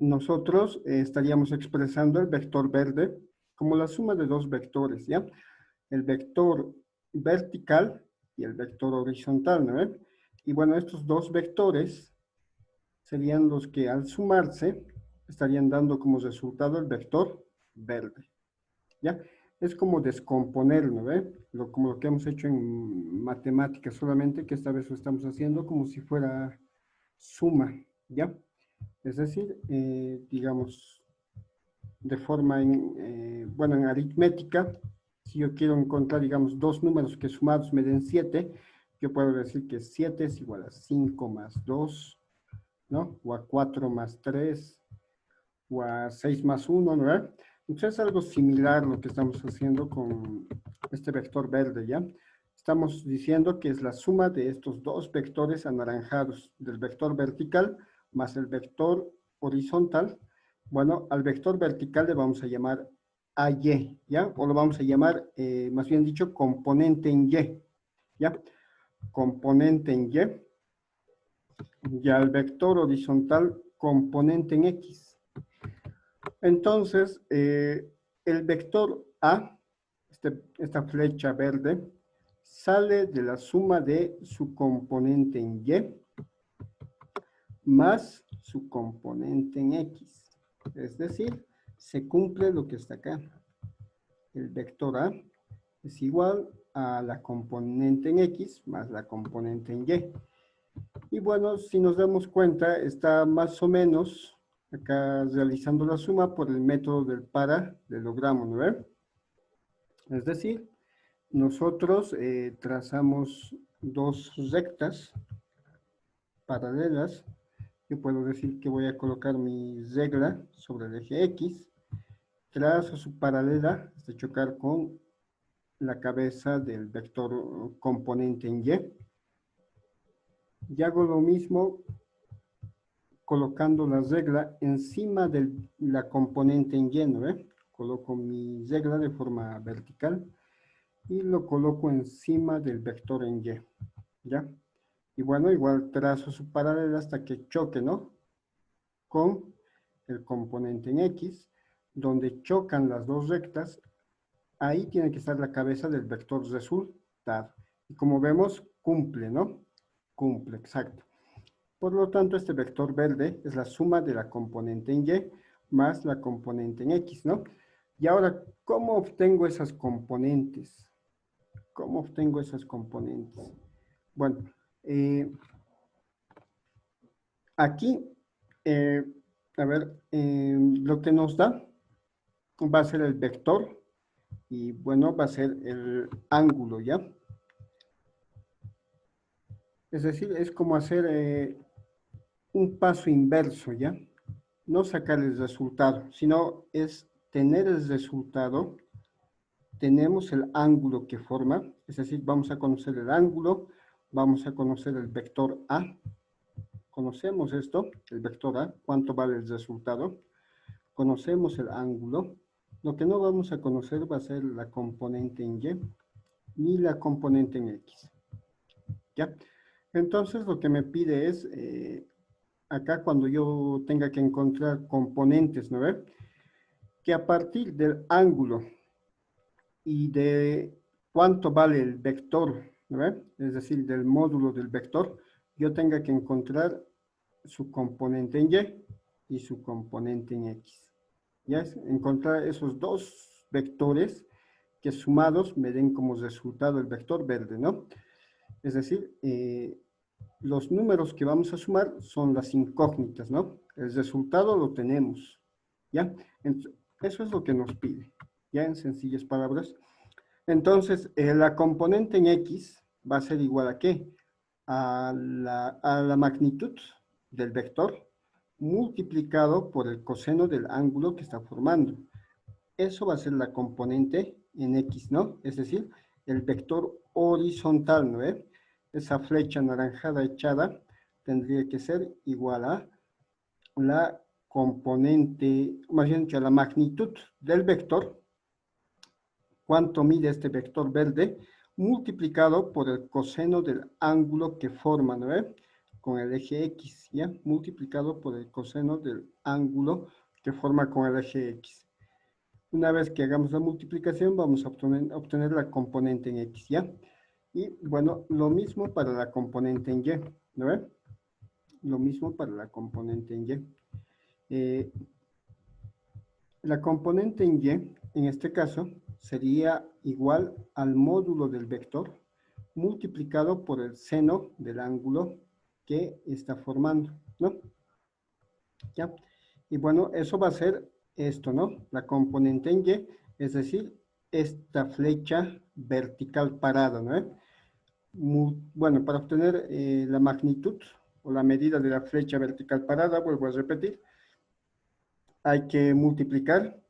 nosotros estaríamos expresando el vector verde como la suma de dos vectores, ¿ya? El vector vertical y el vector horizontal, ¿no ve? Y bueno, estos dos vectores serían los que al sumarse estarían dando como resultado el vector verde, ¿ya? Es como descomponer, ¿no ve? Como lo que hemos hecho en matemáticas, solamente que esta vez lo estamos haciendo como si fuera suma, ¿ya? Es decir, digamos, de forma, bueno, en aritmética, si yo quiero encontrar, digamos, dos números que sumados me den 7, yo puedo decir que 7 es igual a 5 más 2, ¿no? O a 4 más 3, o a 6 más 1, ¿no? Entonces es algo similar lo que estamos haciendo con este vector verde, ¿ya? Estamos diciendo que es la suma de estos dos vectores anaranjados, del vector vertical más el vector horizontal. Bueno, al vector vertical le vamos a llamar AY, ¿ya? O lo vamos a llamar, más bien dicho, componente en Y, ¿ya? Componente en Y. Y al vector horizontal, componente en X. Entonces, el vector A, esta flecha verde, sale de la suma de su componente en Y más su componente en X. Es decir, se cumple lo que está acá. El vector A es igual a la componente en X más la componente en Y. Y bueno, si nos damos cuenta, está más o menos acá realizando la suma por el método del paralelogramo, ¿no ve? Es decir, nosotros trazamos dos rectas paralelas. Yo puedo decir que voy a colocar mi regla sobre el eje X, trazo su paralela hasta chocar con la cabeza del vector componente en Y. Y hago lo mismo colocando la regla encima de la componente en Y, ¿no? Coloco mi regla de forma vertical y lo coloco encima del vector en Y, ¿ya? Y bueno, igual trazo su paralela hasta que choque, ¿no? Con el componente en X, donde chocan las dos rectas, ahí tiene que estar la cabeza del vector resultado. Y como vemos, cumple, ¿no? Cumple, exacto. Por lo tanto, este vector verde es la suma de la componente en Y más la componente en X, ¿no? Y ahora, ¿cómo obtengo esas componentes? ¿Cómo obtengo esas componentes? Bueno, aquí, a ver, lo que nos da va a ser el vector y bueno, va a ser el ángulo, ¿ya? Es decir, es como hacer un paso inverso, ¿ya? No sacar el resultado, sino es tener el resultado, tenemos el ángulo que forma, es decir, vamos a conocer el ángulo, vamos a conocer el vector A, conocemos esto, el vector A, cuánto vale el resultado, conocemos el ángulo, lo que no vamos a conocer va a ser la componente en Y, ni la componente en X, ¿ya? Entonces lo que me pide es, acá cuando yo tenga que encontrar componentes, ¿no ve? Que a partir del ángulo y de cuánto vale el vector, ¿no ve? Es decir, del módulo del vector, yo tenga que encontrar su componente en Y y su componente en X. ¿Ya? Encontrar esos dos vectores que sumados me den como resultado el vector verde, ¿no? Es decir, los números que vamos a sumar son las incógnitas, ¿no? El resultado lo tenemos, ¿ya? Eso es lo que nos pide, ¿ya? En sencillas palabras. Entonces, la componente en X va a ser igual a ¿qué? A la magnitud del vector multiplicado por el coseno del ángulo que está formando. Eso va a ser la componente en X, ¿no? Es decir, el vector horizontal, ¿no? Esa flecha anaranjada echada tendría que ser igual a la componente, más bien dicho, a la magnitud del vector, cuánto mide este vector verde, multiplicado por el coseno del ángulo que forma, ¿no? con el eje X, ¿ya? Multiplicado por el coseno del ángulo que forma con el eje X. Una vez que hagamos la multiplicación, vamos a obtener la componente en X, ¿ya? Y bueno, lo mismo para la componente en Y, ¿no ven? Lo mismo para la componente en Y. La componente en Y, en este caso, sería igual al módulo del vector multiplicado por el seno del ángulo que está formando, ¿no? ¿Ya? Y bueno, eso va a ser esto, ¿no? La componente en Y, es decir, esta flecha vertical parada, ¿no? Bueno, para obtener la magnitud o la medida de la flecha vertical parada, vuelvo a repetir, hay que multiplicar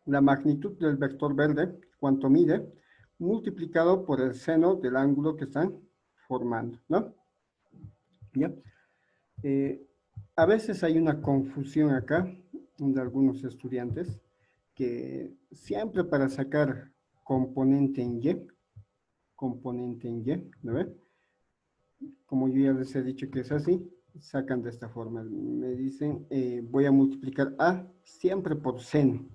la magnitud del vector verde, cuánto mide, multiplicado por el seno del ángulo que están formando, ¿no? ¿Ya? Eh, a veces hay una confusión acá de algunos estudiantes que siempre para sacar componente en Y, ¿no ve? Como yo ya les he dicho que es así, sacan de esta forma. Me dicen, voy a multiplicar A siempre por seno.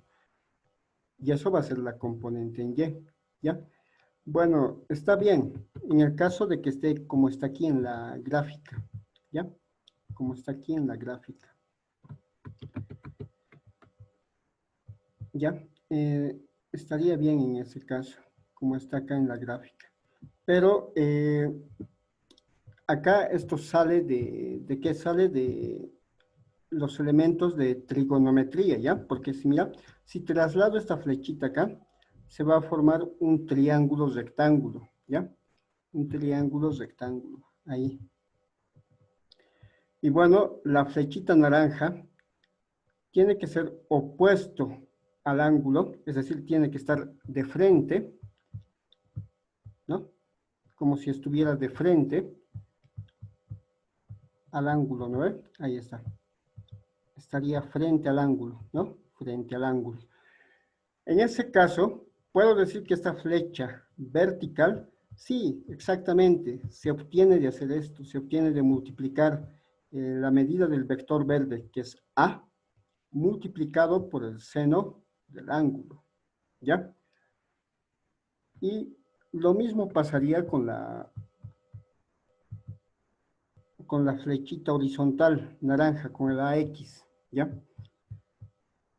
Y eso va a ser la componente en Y, ¿ya? Bueno, está bien, en el caso de que esté como está aquí en la gráfica, ¿ya? Como está aquí en la gráfica, ¿ya? Estaría bien en ese caso, como está acá en la gráfica. Pero acá esto sale ¿de qué sale? De los elementos de trigonometría, ¿ya? Porque si mira, si traslado esta flechita acá, se va a formar un triángulo rectángulo, ¿ya? Un triángulo rectángulo, ahí. Y bueno, la flechita naranja tiene que ser opuesto al ángulo, es decir, tiene que estar de frente, ¿no? Como si estuviera de frente al ángulo, ¿no ve? Ahí está. Estaría frente al ángulo, ¿no? Frente al ángulo. En ese caso, puedo decir que esta flecha vertical, sí, exactamente, se obtiene de hacer esto, se obtiene de multiplicar la medida del vector verde, que es A, multiplicado por el seno del ángulo, ¿ya? Y lo mismo pasaría con la flechita horizontal naranja, con el AX, ¿ya?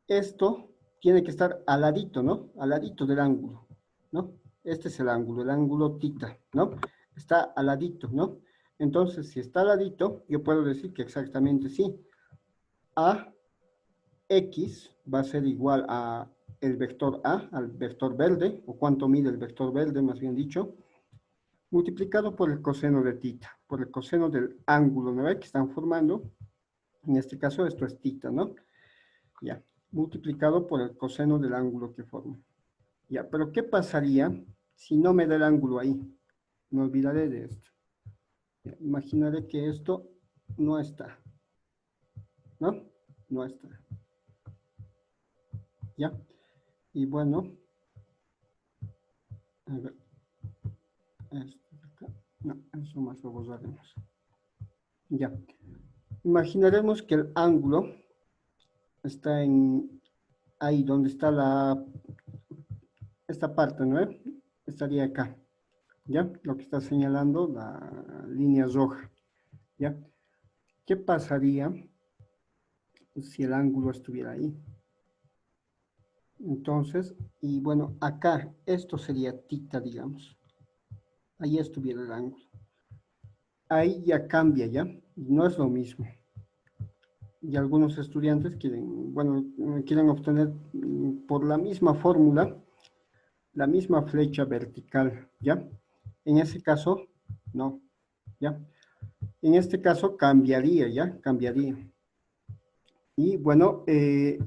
Esto tiene que estar al ladito, ¿no? Al ladito del ángulo, ¿no? Este es el ángulo tita, ¿no? Está al ladito, ¿no? Entonces, si está al ladito, yo puedo decir que exactamente sí. A X va a ser igual a el vector A, al vector verde, o cuánto mide el vector verde, más bien dicho, multiplicado por el coseno de tita, por el coseno del ángulo, ¿no? Que están formando. En este caso, esto es tita, ¿no? Ya, multiplicado por el coseno del ángulo que forma. Ya, pero ¿qué pasaría si no me da el ángulo ahí? Me olvidaré de esto. Ya, imaginaré que esto no está, ¿no? No está. ¿Ya? Y bueno, a ver, esto acá. No, eso más lo borraremos. Ya. Imaginaremos que el ángulo está ahí donde está esta parte, ¿no? Estaría acá, ¿ya? Lo que está señalando la línea roja, ¿ya? ¿Qué pasaría si el ángulo estuviera ahí? Entonces, y bueno, acá esto sería tita, digamos. Ahí estuviera el ángulo. Ahí ya cambia, ¿ya? No es lo mismo. Y algunos estudiantes quieren, bueno, quieren obtener por la misma fórmula, la misma flecha vertical, ¿ya? En ese caso, no, ¿ya? En este caso cambiaría, ¿ya? Cambiaría. Y bueno,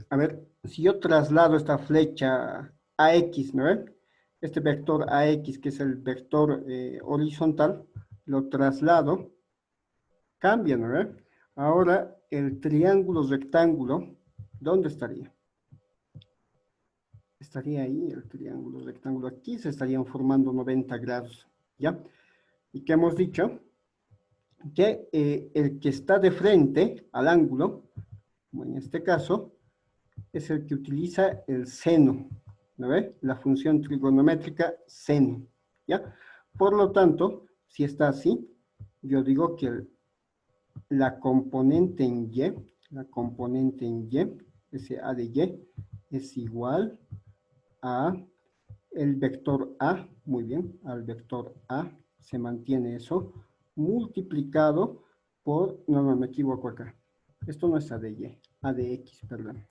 a ver, si yo traslado esta flecha AX, ¿no ven? Este vector AX, que es el vector horizontal, lo traslado, cambia, ¿no ven? Ahora, el triángulo rectángulo, ¿dónde estaría? Estaría ahí el triángulo rectángulo. Aquí se estarían formando 90 grados, ¿ya? ¿Y qué hemos dicho? que el que está de frente al ángulo, como en este caso, es el que utiliza el seno, ¿no ve? La función trigonométrica seno, ¿ya? Por lo tanto, si está así, yo digo que la componente en Y, ese A de Y, es igual a el vector A, muy bien, al vector A, se mantiene eso, multiplicado por, no, me equivoco acá, esto no es A de Y, A de X, perdón,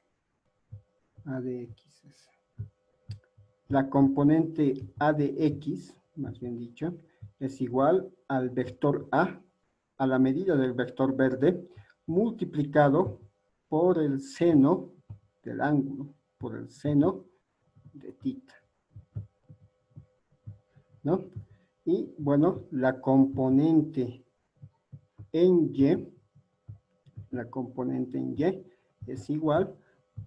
A de X es. La componente A de X, más bien dicho, es igual al vector a la medida del vector verde, multiplicado por el seno del ángulo, por el seno de θ, ¿no? Y bueno, en Y, la componente en Y es igual,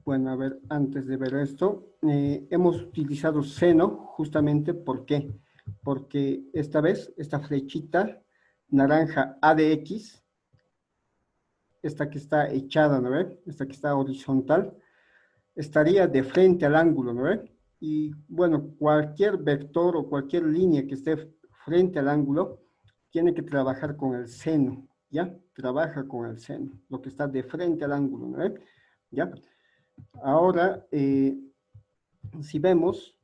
bueno, a ver, antes de ver esto, hemos utilizado seno justamente, ¿por qué? Porque esta vez, esta flechita naranja A de X, esta que está echada, ¿no ve? Esta que está horizontal, estaría de frente al ángulo, ¿no ve? Y bueno, cualquier vector o cualquier línea que esté frente al ángulo tiene que trabajar con el seno, ¿ya? Trabaja con el seno, lo que está de frente al ángulo, ¿no ve? ¿Ya? Ahora, si vemos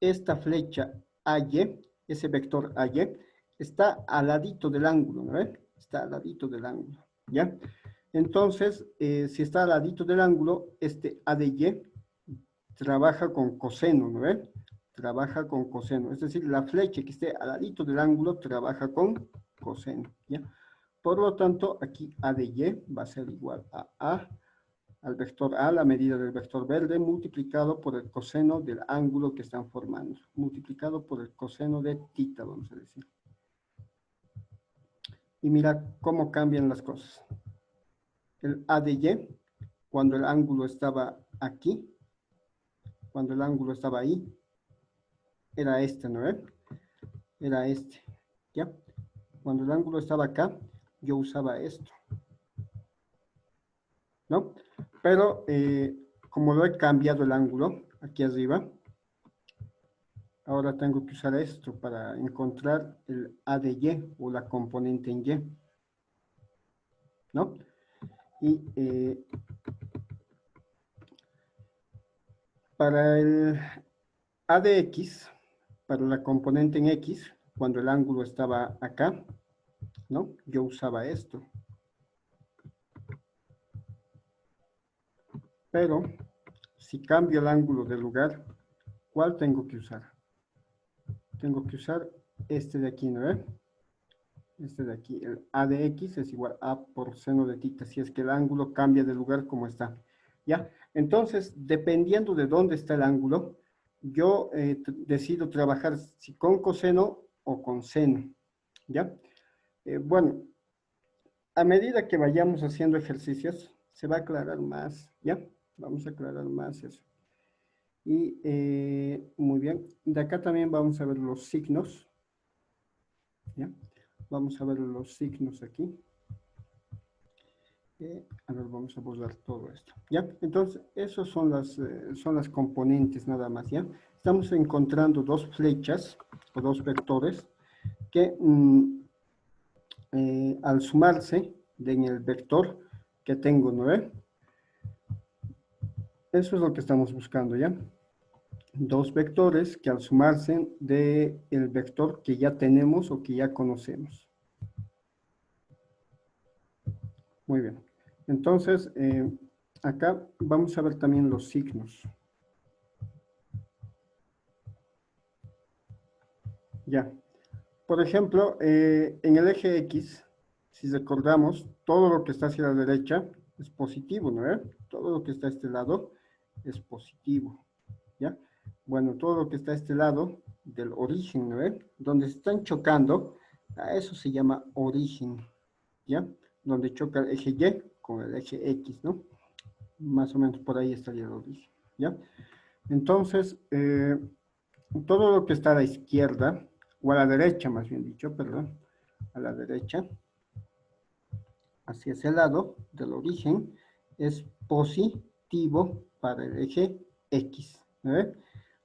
esta flecha AY, ese vector AY, está al ladito del ángulo, ¿no ve? Está al ladito del ángulo, ¿ya? Entonces, si está al ladito del ángulo, este A de Y trabaja con coseno, ¿no ve? Trabaja con coseno, es decir, la flecha que esté al ladito del ángulo trabaja con coseno, ¿ya? Por lo tanto, aquí A de Y va a ser igual a al vector A, la medida del vector verde, multiplicado por el coseno del ángulo que están formando, multiplicado por el coseno de θ, vamos a decir. Y mira cómo cambian las cosas. El A de Y, cuando el ángulo estaba aquí, cuando el ángulo estaba ahí, era este, ¿no? Era este, ¿ya? Cuando el ángulo estaba acá, yo usaba esto, ¿no? Pero como lo he cambiado el ángulo, aquí arriba, ahora tengo que usar esto para encontrar el A de Y o la componente en Y, ¿no? Y para el A de X, para la componente en X, cuando el ángulo estaba acá, ¿no? Yo usaba esto. Pero si cambio el ángulo de lugar, ¿cuál tengo que usar? Tengo que usar este de aquí, ¿no ve? Este de aquí, el A de X es igual a por seno de θ, si es que el ángulo cambia de lugar como está, ¿ya? Entonces, dependiendo de dónde está el ángulo, yo decido trabajar si con coseno o con seno, ¿ya? Bueno, a medida que vayamos haciendo ejercicios, se va a aclarar más, ¿ya? Vamos a aclarar más eso. Y muy bien, de acá también vamos a ver los signos, ¿ya? Vamos a ver los signos aquí. A ver, vamos a borrar todo esto, ¿ya? Entonces, esos son las componentes nada más, ¿ya? Estamos encontrando dos flechas o dos vectores que al sumarse en el vector que tengo, ¿no ve? Eso es lo que estamos buscando, ¿ya? Dos vectores que al sumarse del vector que ya tenemos o que ya conocemos. Muy bien. Entonces, acá vamos a ver también los signos. Ya. Por ejemplo, en el eje X, si recordamos, todo lo que está hacia la derecha es positivo, ¿no? Todo lo que está a este lado es positivo, ¿ya? Bueno, todo lo que está a este lado del origen, ¿no? Donde se están chocando, a eso se llama origen, ¿ya? Donde choca el eje Y con el eje X, ¿no? Más o menos por ahí estaría el origen, ¿ya? Entonces, todo lo que está a la izquierda, o a la derecha más bien dicho, perdón, a la derecha, hacia ese lado del origen es positivo para el eje X. ¿Ve?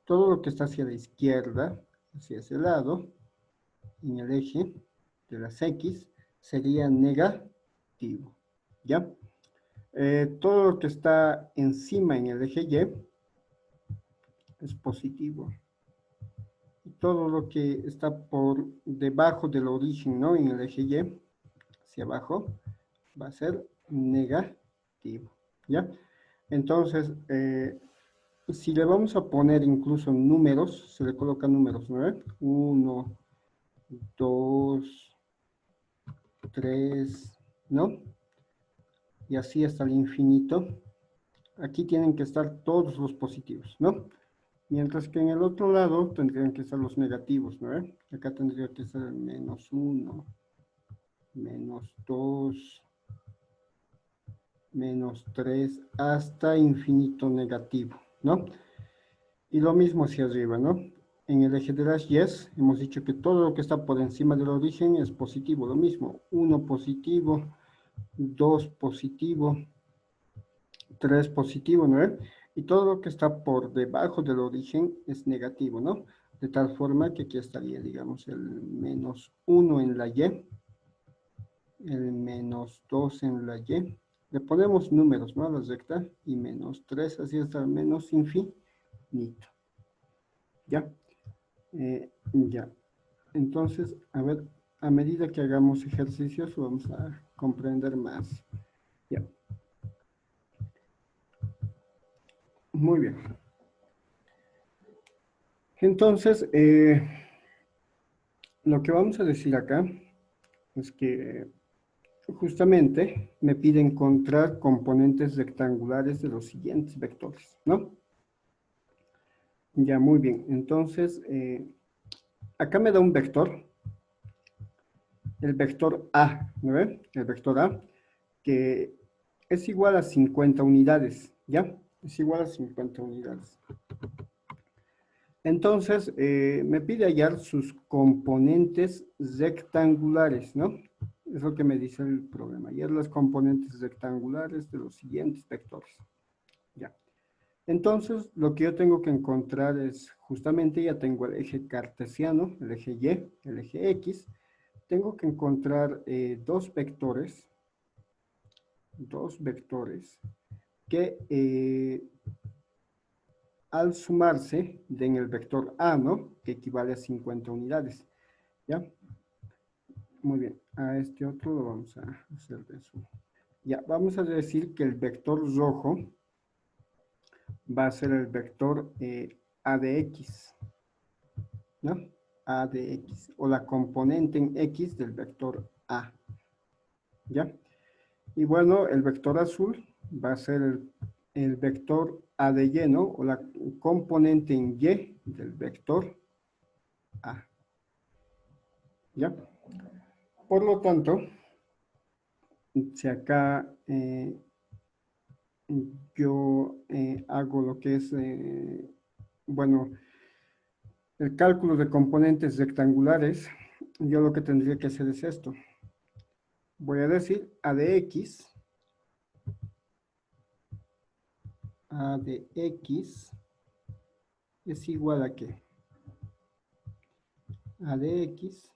Todo lo que está hacia la izquierda, hacia ese lado, en el eje de las X, sería negativo. ¿Ya? Todo lo que está encima en el eje Y es positivo. Y todo lo que está por debajo del origen, ¿no? En el eje Y, hacia abajo, va a ser negativo. ¿Ya? Entonces, si le vamos a poner incluso números, se le colocan números, ¿no? 1, 2, 3, ¿no? Y así hasta el infinito. Aquí tienen que estar todos los positivos, ¿no? Mientras que en el otro lado tendrían que estar los negativos, ¿no? Acá tendría que ser menos 1, menos 2, menos 3, hasta infinito negativo, ¿no? Y lo mismo hacia arriba, ¿no? En el eje de las Yes hemos dicho que todo lo que está por encima del origen es positivo, lo mismo, 1 positivo, 2 positivo, 3 positivo, ¿no? Y todo lo que está por debajo del origen es negativo, ¿no? De tal forma que aquí estaría, digamos, el menos 1 en la Y, el menos 2 en la Y. Le ponemos números, ¿no? A la recta, y menos 3, así hasta el menos infinito. ¿Ya? Ya. Entonces, a ver, a medida que hagamos ejercicios, vamos a comprender más. Ya. Muy bien. Entonces, lo que vamos a decir acá es que justamente me pide encontrar componentes rectangulares de los siguientes vectores, ¿no? Ya, muy bien. Entonces, acá me da un vector, el vector A, ¿no ven? El vector A, que es igual a 50 unidades, ¿ya? Es igual a 50 unidades. Entonces, me pide hallar sus componentes rectangulares, ¿no? Es lo que me dice el problema. Hallar las componentes rectangulares de los siguientes vectores. Ya. Entonces, lo que yo tengo que encontrar es, justamente ya tengo el eje cartesiano, el eje Y, el eje X. Tengo que encontrar dos vectores que al sumarse den el vector A, ¿no? Que equivale a 50 unidades, ¿ya? Muy bien, a este otro lo vamos a hacer de eso. Ya, vamos a decir que el vector rojo va a ser el vector A de X, ¿no? A de X, o la componente en X del vector A, ¿ya? Y bueno, el vector azul va a ser el vector A de Y, ¿no? O la componente en Y del vector A, ¿ya? Por lo tanto, si acá yo hago lo que es, bueno, el cálculo de componentes rectangulares, yo lo que tendría que hacer es esto. Voy a decir A de X es igual a ¿qué? A de X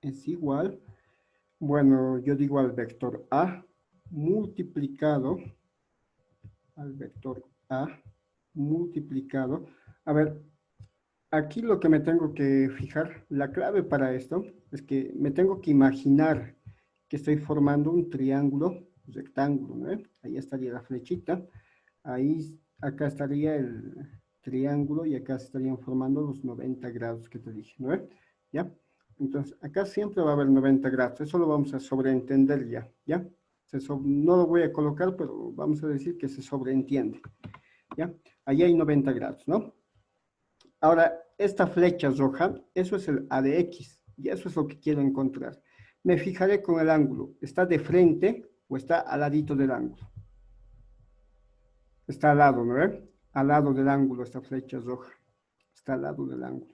es igual, bueno, yo digo al vector A multiplicado, al vector A multiplicado. A ver, aquí lo que me tengo que fijar, la clave para esto es que me tengo que imaginar que estoy formando un triángulo rectángulo, ¿no? Ahí estaría la flechita, ahí, acá estaría el triángulo y acá estarían formando los 90 grados que te dije, ¿no? ¿Ya? Entonces, acá siempre va a haber 90 grados, eso lo vamos a sobreentender ya, ¿ya? No lo voy a colocar, pero vamos a decir que se sobreentiende, ¿ya? Ahí hay 90 grados, ¿no? Ahora, esta flecha roja, eso es el A de X, y eso es lo que quiero encontrar. Me fijaré con el ángulo, ¿está de frente o está al ladito del ángulo? Está al lado, ¿no? Al lado del ángulo esta flecha roja, está al lado del ángulo.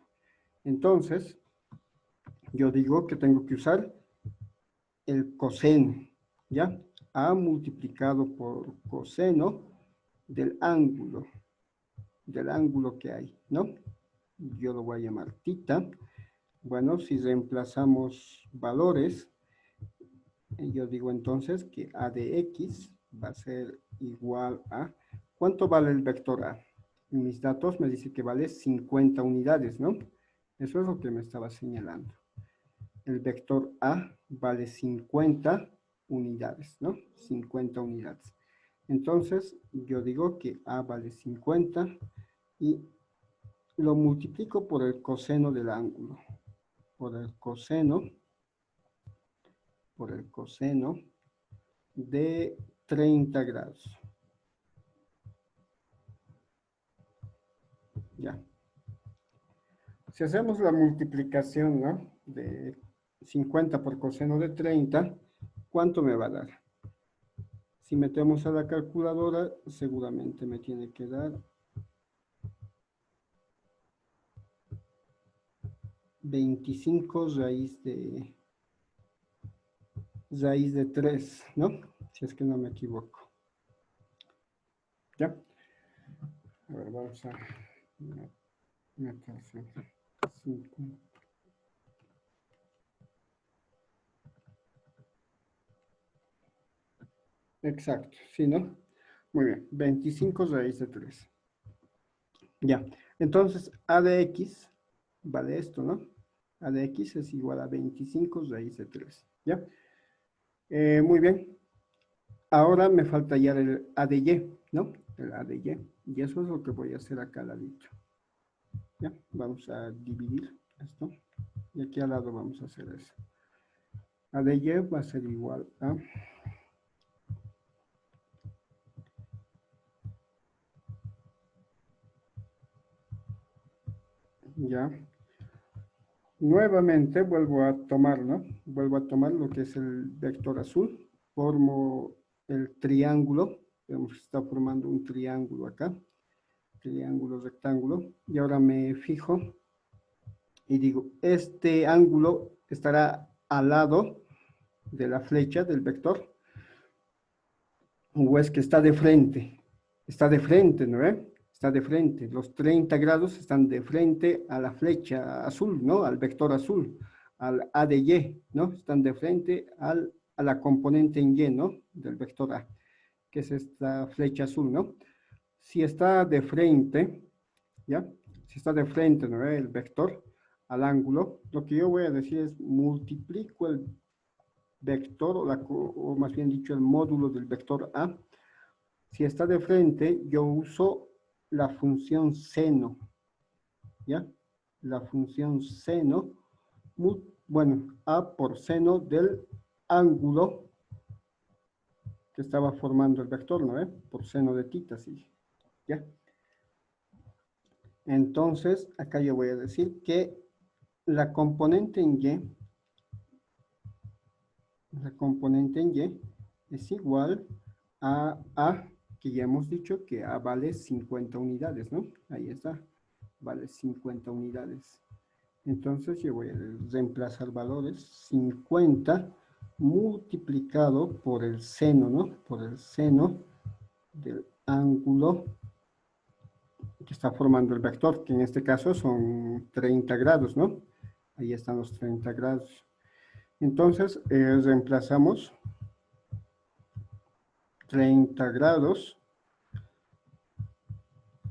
Entonces, yo digo que tengo que usar el coseno, ¿ya? A multiplicado por coseno del ángulo que hay, ¿no? Yo lo voy a llamar tita. Bueno, si reemplazamos valores, yo digo entonces que a de x va a ser igual a... ¿Cuánto vale el vector a? En mis datos me dice que vale 50 unidades, ¿no? Eso es lo que me estaba señalando. El vector a vale 50 unidades, ¿no? 50 unidades. Entonces, yo digo que a vale 50 y lo multiplico por el coseno del ángulo. Por el coseno de 30 grados. Ya. Si hacemos la multiplicación, ¿no? De 50 por coseno de 30, ¿cuánto me va a dar? Si metemos a la calculadora, seguramente me tiene que dar 25 raíz de 3, ¿no? Si es que no me equivoco. ¿Ya? A ver, vamos a meter 5. Exacto, ¿sí, no? Muy bien, 25 raíz de 3. Ya, entonces a de x vale esto, ¿no? A de x es igual a 25 raíz de 3. ¿Ya? Muy bien. Ahora me falta ya el a de y, ¿no? El a de y. Y eso es lo que voy a hacer acá al ladito. ¿Ya? Vamos a dividir esto. Y aquí al lado vamos a hacer eso. A de y va a ser igual a... Ya. Nuevamente vuelvo a tomar, ¿no? Vuelvo a tomar lo que es el vector azul. Formo el triángulo. Vemos que está formando un triángulo acá. Triángulo, rectángulo. Y ahora me fijo y digo, este ángulo estará al lado de la flecha del vector. O es que está de frente. Está de frente, ¿no? Está de frente. Los 30 grados están de frente a la flecha azul, ¿no? Al vector azul, al A de Y, ¿no? Están de frente a la componente en Y, ¿no? Del vector A, que es esta flecha azul, ¿no? Si está de frente, ¿ya? Si está de frente, ¿no? El vector al ángulo, lo que yo voy a decir es multiplico el vector, o más bien dicho, el módulo del vector A. Si está de frente, yo uso la función seno, ¿ya? La función seno, bueno, A por seno del ángulo que estaba formando el vector, ¿no? Por seno de tita, sí, ¿ya? Entonces, acá yo voy a decir que la componente en Y es igual a, que ya hemos dicho que A vale 50 unidades, ¿no? Ahí está, vale 50 unidades. Entonces yo voy a reemplazar valores, 50 multiplicado por el seno, ¿no? Por el seno del ángulo que está formando el vector, que en este caso son 30 grados, ¿no? Ahí están los 30 grados. Entonces reemplazamos 30 grados.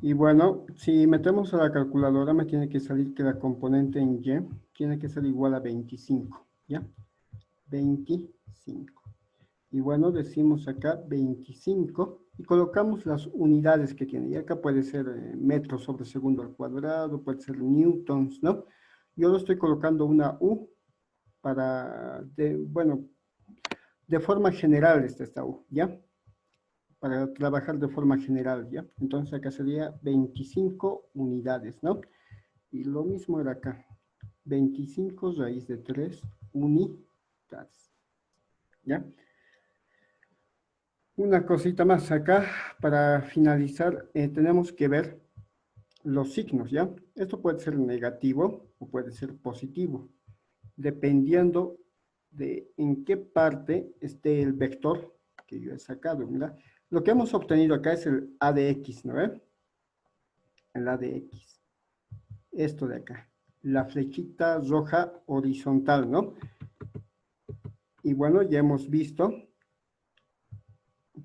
Y bueno, si metemos a la calculadora me tiene que salir que la componente en Y tiene que ser igual a 25, ¿ya? 25. Y bueno, decimos acá 25 y colocamos las unidades que tiene. Y acá puede ser metros sobre segundo al cuadrado, puede ser newtons, ¿no? Yo lo estoy colocando una U para, bueno, de forma general esta U, ¿ya? Para trabajar de forma general, ¿ya? Entonces acá sería 25 unidades, ¿no? Y lo mismo era acá, 25 raíz de 3 unidades, ¿ya? Una cosita más acá, para finalizar, tenemos que ver los signos, ¿ya? Esto puede ser negativo o puede ser positivo, dependiendo de en qué parte esté el vector que yo he sacado, ¿verdad? Lo que hemos obtenido acá es el a de x, ¿no ve? El a de x. Esto de acá. La flechita roja horizontal, ¿no? Y bueno, ya hemos visto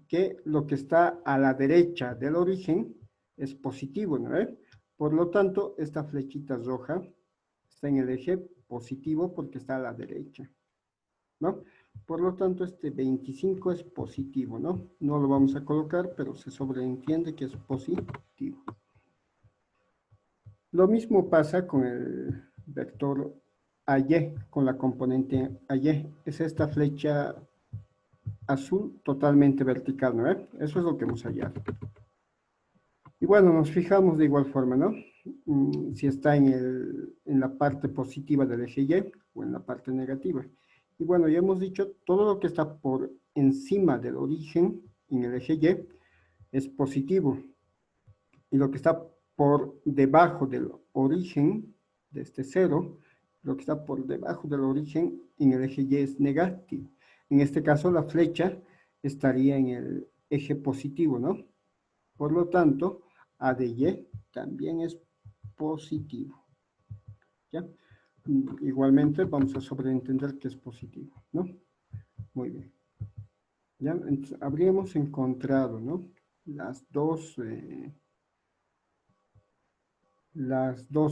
que lo que está a la derecha del origen es positivo, ¿no ve? Por lo tanto, esta flechita roja está en el eje positivo porque está a la derecha, ¿no? Por lo tanto, este 25 es positivo, ¿no? No lo vamos a colocar, pero se sobreentiende que es positivo. Lo mismo pasa con el vector AY, con la componente AY. Es esta flecha azul totalmente vertical, ¿no? Eso es lo que hemos hallado. Y bueno, nos fijamos de igual forma, ¿no? Si está en la parte positiva del eje Y o en la parte negativa. Y bueno, ya hemos dicho, todo lo que está por encima del origen en el eje Y es positivo. Y lo que está por debajo del origen de este cero, lo que está por debajo del origen en el eje Y es negativo. En este caso, la flecha estaría en el eje positivo, ¿no? Por lo tanto, A de Y también es positivo. ¿Ya? Igualmente vamos a sobreentender que es positivo, ¿no? Muy bien. ¿Ya? Entonces, habríamos encontrado, ¿no? Las dos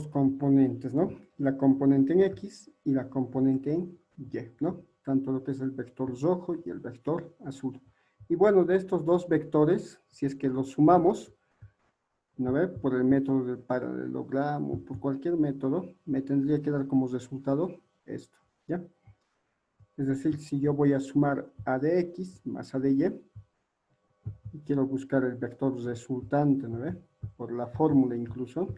componentes, ¿no? La componente en X y la componente en Y, ¿no? Tanto lo que es el vector rojo y el vector azul. Y bueno, de estos dos vectores, si es que los sumamos, ¿no ve? Por el método del paralelogramo, por cualquier método, me tendría que dar como resultado esto, ¿ya? Es decir, si yo voy a sumar a de X más a de Y, y quiero buscar el vector resultante, ¿no ve? Por la fórmula incluso,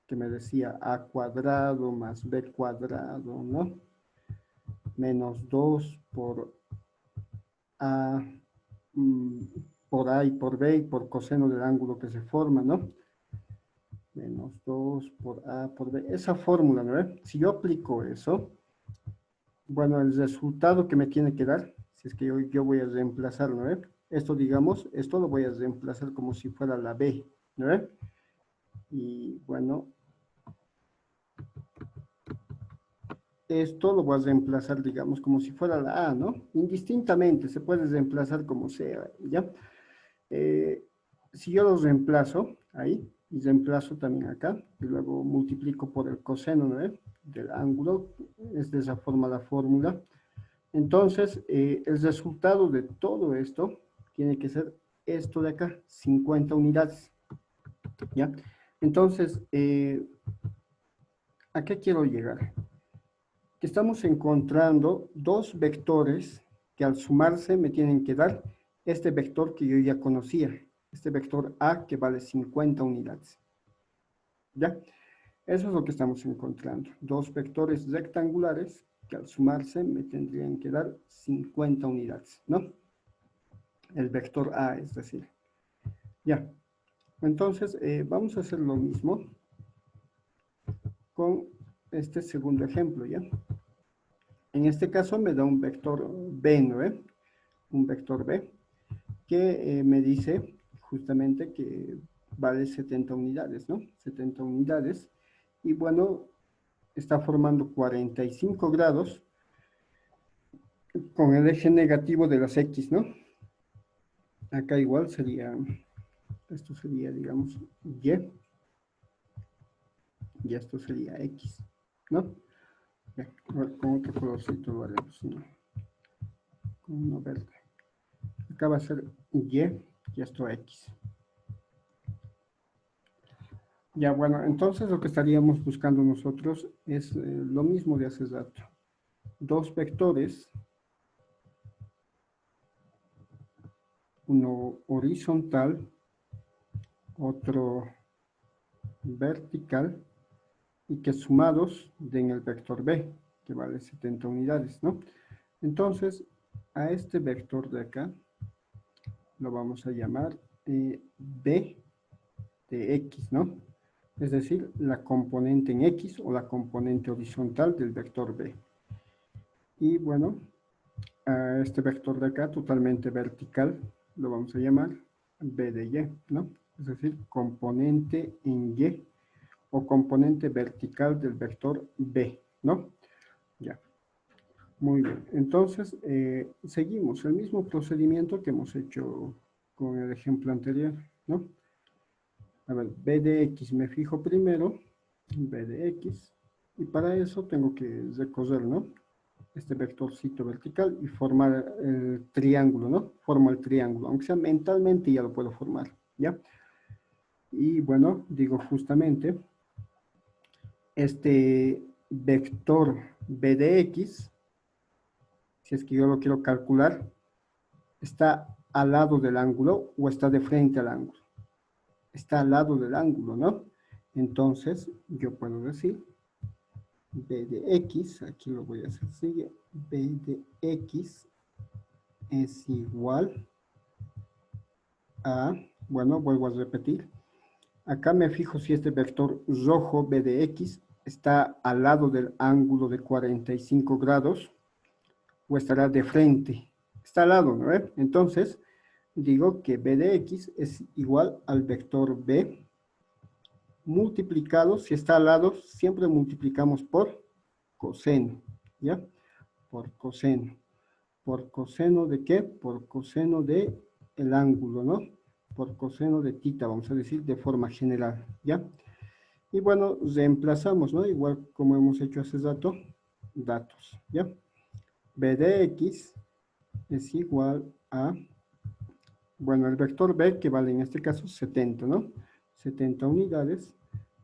que me decía a cuadrado más b cuadrado, ¿no? Menos 2 por a, por a y por b y por coseno del ángulo que se forma, ¿no? Menos 2 por a por b. Esa fórmula, ¿no ve? Si yo aplico eso, bueno, el resultado que me tiene que dar, si es que yo voy a reemplazar, ¿no ve? Esto, digamos, esto lo voy a reemplazar como si fuera la b, ¿no ve? Y bueno, esto lo voy a reemplazar, digamos, como si fuera la A, ¿no? Indistintamente, se puede reemplazar como sea, ¿ya? Si yo los reemplazo ahí, y reemplazo también acá, y luego multiplico por el coseno, ¿no? Del ángulo, es de esa forma la fórmula. Entonces, el resultado de todo esto tiene que ser esto de acá, 50 unidades, ¿ya? Entonces, ¿a qué quiero llegar? Que estamos encontrando dos vectores que al sumarse me tienen que dar este vector que yo ya conocía, este vector A que vale 50 unidades. ¿Ya? Eso es lo que estamos encontrando. Dos vectores rectangulares que al sumarse me tendrían que dar 50 unidades, ¿no? El vector A, es decir. Ya. Entonces, vamos a hacer lo mismo con este segundo ejemplo, ¿ya? En este caso me da un vector B, ¿no? Un vector B que me dice justamente que vale 70 unidades, ¿no? 70 unidades. Y bueno, está formando 45 grados con el eje negativo de las X, ¿no? Acá igual sería, esto sería, digamos, y esto sería X, ¿no? Ya, con otro colorcito lo haremos, ¿no? Con uno verde. Acá va a ser Y esto X. Ya, bueno, entonces lo que estaríamos buscando nosotros es lo mismo de hace rato. Dos vectores, uno horizontal, otro vertical, y que sumados den el vector B, que vale 70 unidades, ¿no? Entonces, a este vector de acá lo vamos a llamar B de X, ¿no? Es decir, la componente en X o la componente horizontal del vector B. Y bueno, a este vector de acá, totalmente vertical, lo vamos a llamar B de Y, ¿no? Es decir, componente en Y o componente vertical del vector B, ¿no? Ya, muy bien. Entonces, seguimos el mismo procedimiento que hemos hecho con el ejemplo anterior, ¿no? A ver, B de X me fijo primero, B de X, y para eso tengo que recorrer, ¿no? Este vectorcito vertical y formar el triángulo, ¿no? Formo el triángulo, aunque sea mentalmente ya lo puedo formar, ¿ya? Y bueno, digo justamente, este vector B de X, si es que yo lo quiero calcular, está al lado del ángulo o está de frente al ángulo. Está al lado del ángulo, ¿no? Entonces, yo puedo decir B de X, aquí lo voy a hacer así, B de X es igual a, bueno, vuelvo a repetir, acá me fijo si este vector rojo B de X está al lado del ángulo de 45 grados o estará de frente. Está al lado, ¿no? Entonces, digo que B de X es igual al vector B multiplicado, si está al lado, siempre multiplicamos por coseno, ¿ya? Por coseno. ¿Por coseno de qué? Por coseno de el ángulo, ¿no? Por coseno de tita, vamos a decir, de forma general, ¿ya? Y bueno, reemplazamos, ¿no? Igual como hemos hecho hace rato, datos, ¿ya? B de X es igual a, bueno, el vector B, que vale en este caso 70, ¿no? 70 unidades,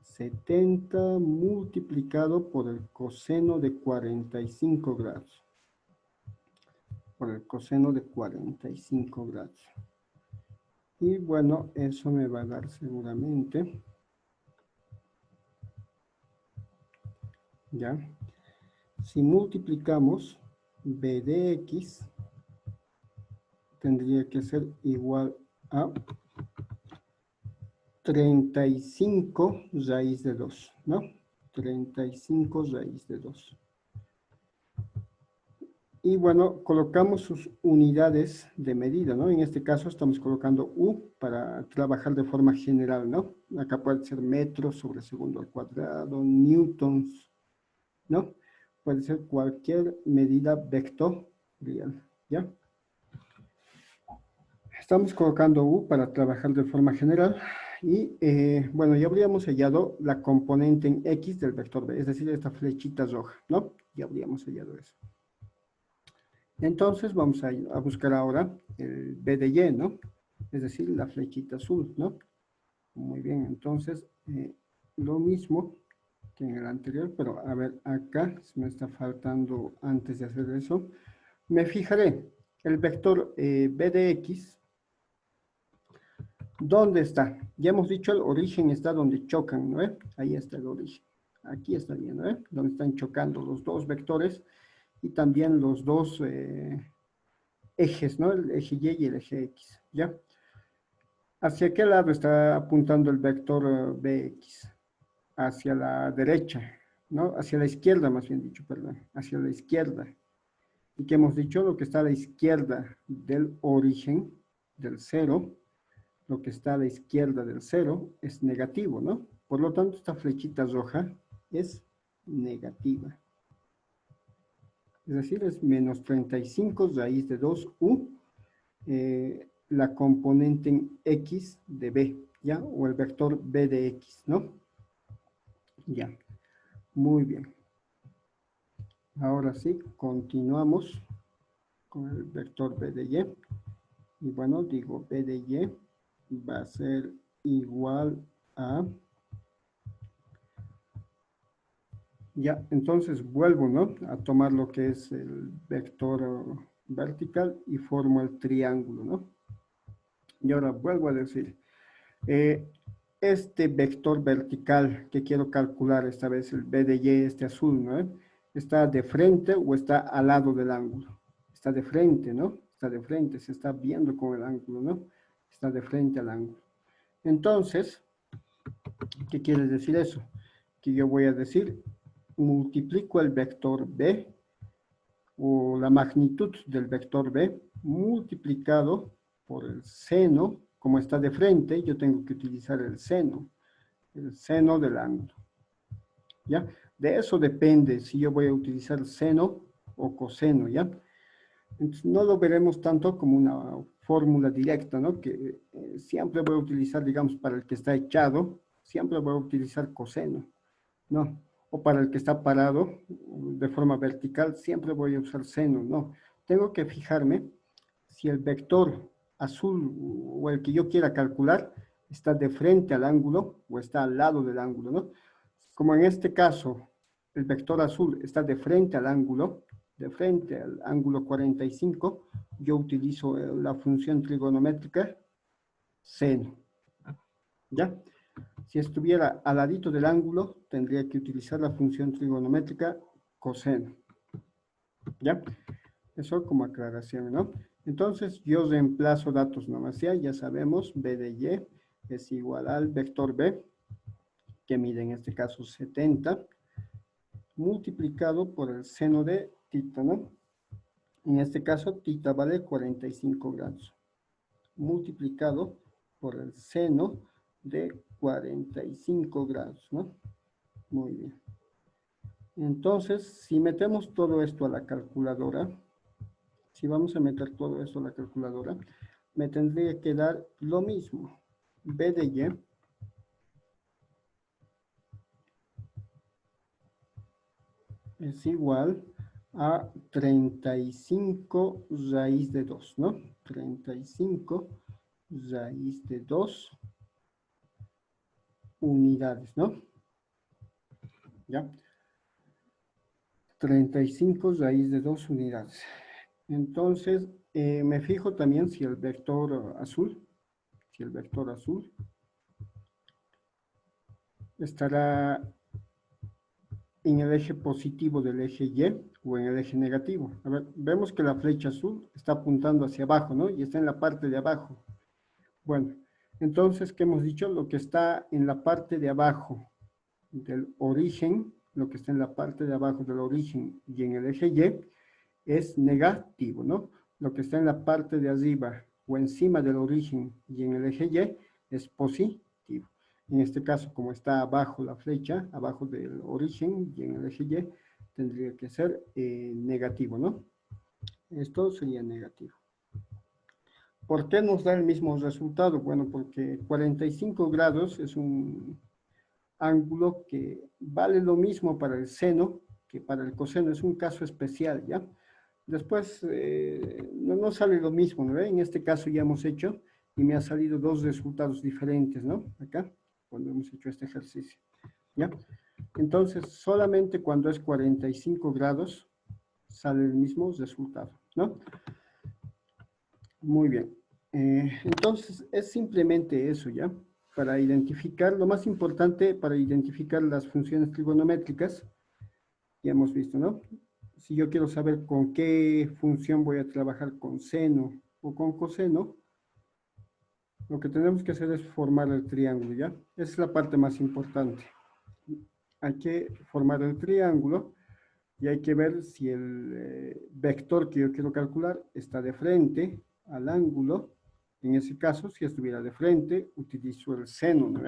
70 multiplicado por el coseno de 45 grados. Por el coseno de 45 grados. Y bueno, eso me va a dar seguramente, ¿ya? Si multiplicamos B de X, tendría que ser igual a 35 raíz de 2, ¿no? 35 raíz de 2. Y bueno, colocamos sus unidades de medida, ¿no? En este caso estamos colocando U para trabajar de forma general, ¿no? Acá puede ser metros sobre segundo al cuadrado, newtons, ¿no? Puede ser cualquier medida vectorial, ¿ya? Estamos colocando U para trabajar de forma general y, bueno, ya habríamos hallado la componente en X del vector B, es decir, esta flechita roja, ¿no? Ya habríamos hallado eso. Entonces vamos a buscar ahora el B de Y, ¿no? Es decir, la flechita azul, ¿no? Muy bien, entonces lo mismo que en el anterior, pero a ver, acá me está faltando antes de hacer eso. Me fijaré, el vector B de X, ¿dónde está? Ya hemos dicho el origen está donde chocan, ¿no? Ahí está el origen. Aquí estaría, ¿no? Donde están chocando los dos vectores y también los dos ejes, ¿no? El eje Y y el eje X, ¿ya? ¿Hacia qué lado está apuntando el vector Bx? Hacia la derecha, ¿no? Hacia la izquierda, más bien dicho, perdón, hacia la izquierda. ¿Y qué hemos dicho? Lo que está a la izquierda del origen, del cero, lo que está a la izquierda del cero es negativo, ¿no? Por lo tanto, esta flechita roja es negativa. Es decir, es menos 35 raíz de 2u, la componente en x de b, ¿ya? O el vector b de x, ¿no? Ya, muy bien. Ahora sí, continuamos con el vector b de y. Y bueno, digo b de y va a ser igual a... Ya, entonces vuelvo, ¿no? A tomar lo que es el vector vertical y formo el triángulo, ¿no? Y ahora vuelvo a decir, eh, este vector vertical que quiero calcular, esta vez el B de Y, este azul, ¿no? ¿Está de frente o está al lado del ángulo? Está de frente, ¿no? Está de frente, se está viendo con el ángulo, ¿no? Está de frente al ángulo. Entonces, ¿qué quiere decir eso? Que yo voy a decir, multiplico el vector B o la magnitud del vector B multiplicado por el seno, como está de frente, yo tengo que utilizar el seno del ángulo, ¿ya? De eso depende si yo voy a utilizar seno o coseno, ¿ya? Entonces, no lo veremos tanto como una fórmula directa, ¿no? Que siempre voy a utilizar, digamos, para el que está echado, siempre voy a utilizar coseno, ¿no? O para el que está parado de forma vertical, siempre voy a usar seno, ¿no? Tengo que fijarme si el vector azul o el que yo quiera calcular está de frente al ángulo o está al lado del ángulo, ¿no? Como en este caso, el vector azul está de frente al ángulo 45, yo utilizo la función trigonométrica seno, ¿ya? Si estuviera al ladito del ángulo, tendría que utilizar la función trigonométrica coseno, ¿ya? Eso como aclaración, ¿no? Entonces, yo reemplazo datos nomás, ya sabemos, B de Y es igual al vector B, que mide en este caso 70, multiplicado por el seno de tita, ¿no? En este caso, tita vale 45 grados, multiplicado por el seno de 45 grados, ¿no? Muy bien. Entonces, si metemos todo esto a la calculadora, si vamos a meter todo esto a la calculadora, me tendría que dar lo mismo. B de Y es igual a 35 raíz de 2, ¿no? 35 raíz de 2 unidades, ¿no? ¿Ya? 35 raíz de 2 unidades. Entonces, me fijo también si el vector azul estará en el eje positivo del eje Y o en el eje negativo. A ver, vemos que la flecha azul está apuntando hacia abajo, ¿no? Y está en la parte de abajo. Bueno, entonces, ¿qué hemos dicho? Lo que está en la parte de abajo del origen, lo que está en la parte de abajo del origen y en el eje Y, es negativo, ¿no? Lo que está en la parte de arriba o encima del origen y en el eje Y es positivo. En este caso, como está abajo la flecha, abajo del origen y en el eje Y, tendría que ser negativo, ¿no? Esto sería negativo. ¿Por qué nos da el mismo resultado? Bueno, porque 45 grados es un ángulo que vale lo mismo para el seno que para el coseno. Es un caso especial, ¿ya? Después no sale lo mismo, ¿no? En este caso ya hemos hecho y me ha salido dos resultados diferentes, ¿no? Acá, cuando hemos hecho este ejercicio, ¿ya? Entonces, solamente cuando es 45 grados sale el mismo resultado, ¿no? Muy bien. Entonces, es simplemente eso, ¿ya? Para identificar, lo más importante para identificar las funciones trigonométricas, ya hemos visto, ¿no? Si yo quiero saber con qué función voy a trabajar, con seno o con coseno, lo que tenemos que hacer es formar el triángulo, ¿ya? Esa es la parte más importante. Hay que formar el triángulo y hay que ver si el vector que yo quiero calcular está de frente al ángulo. En ese caso, si estuviera de frente, utilizo el seno, ¿no?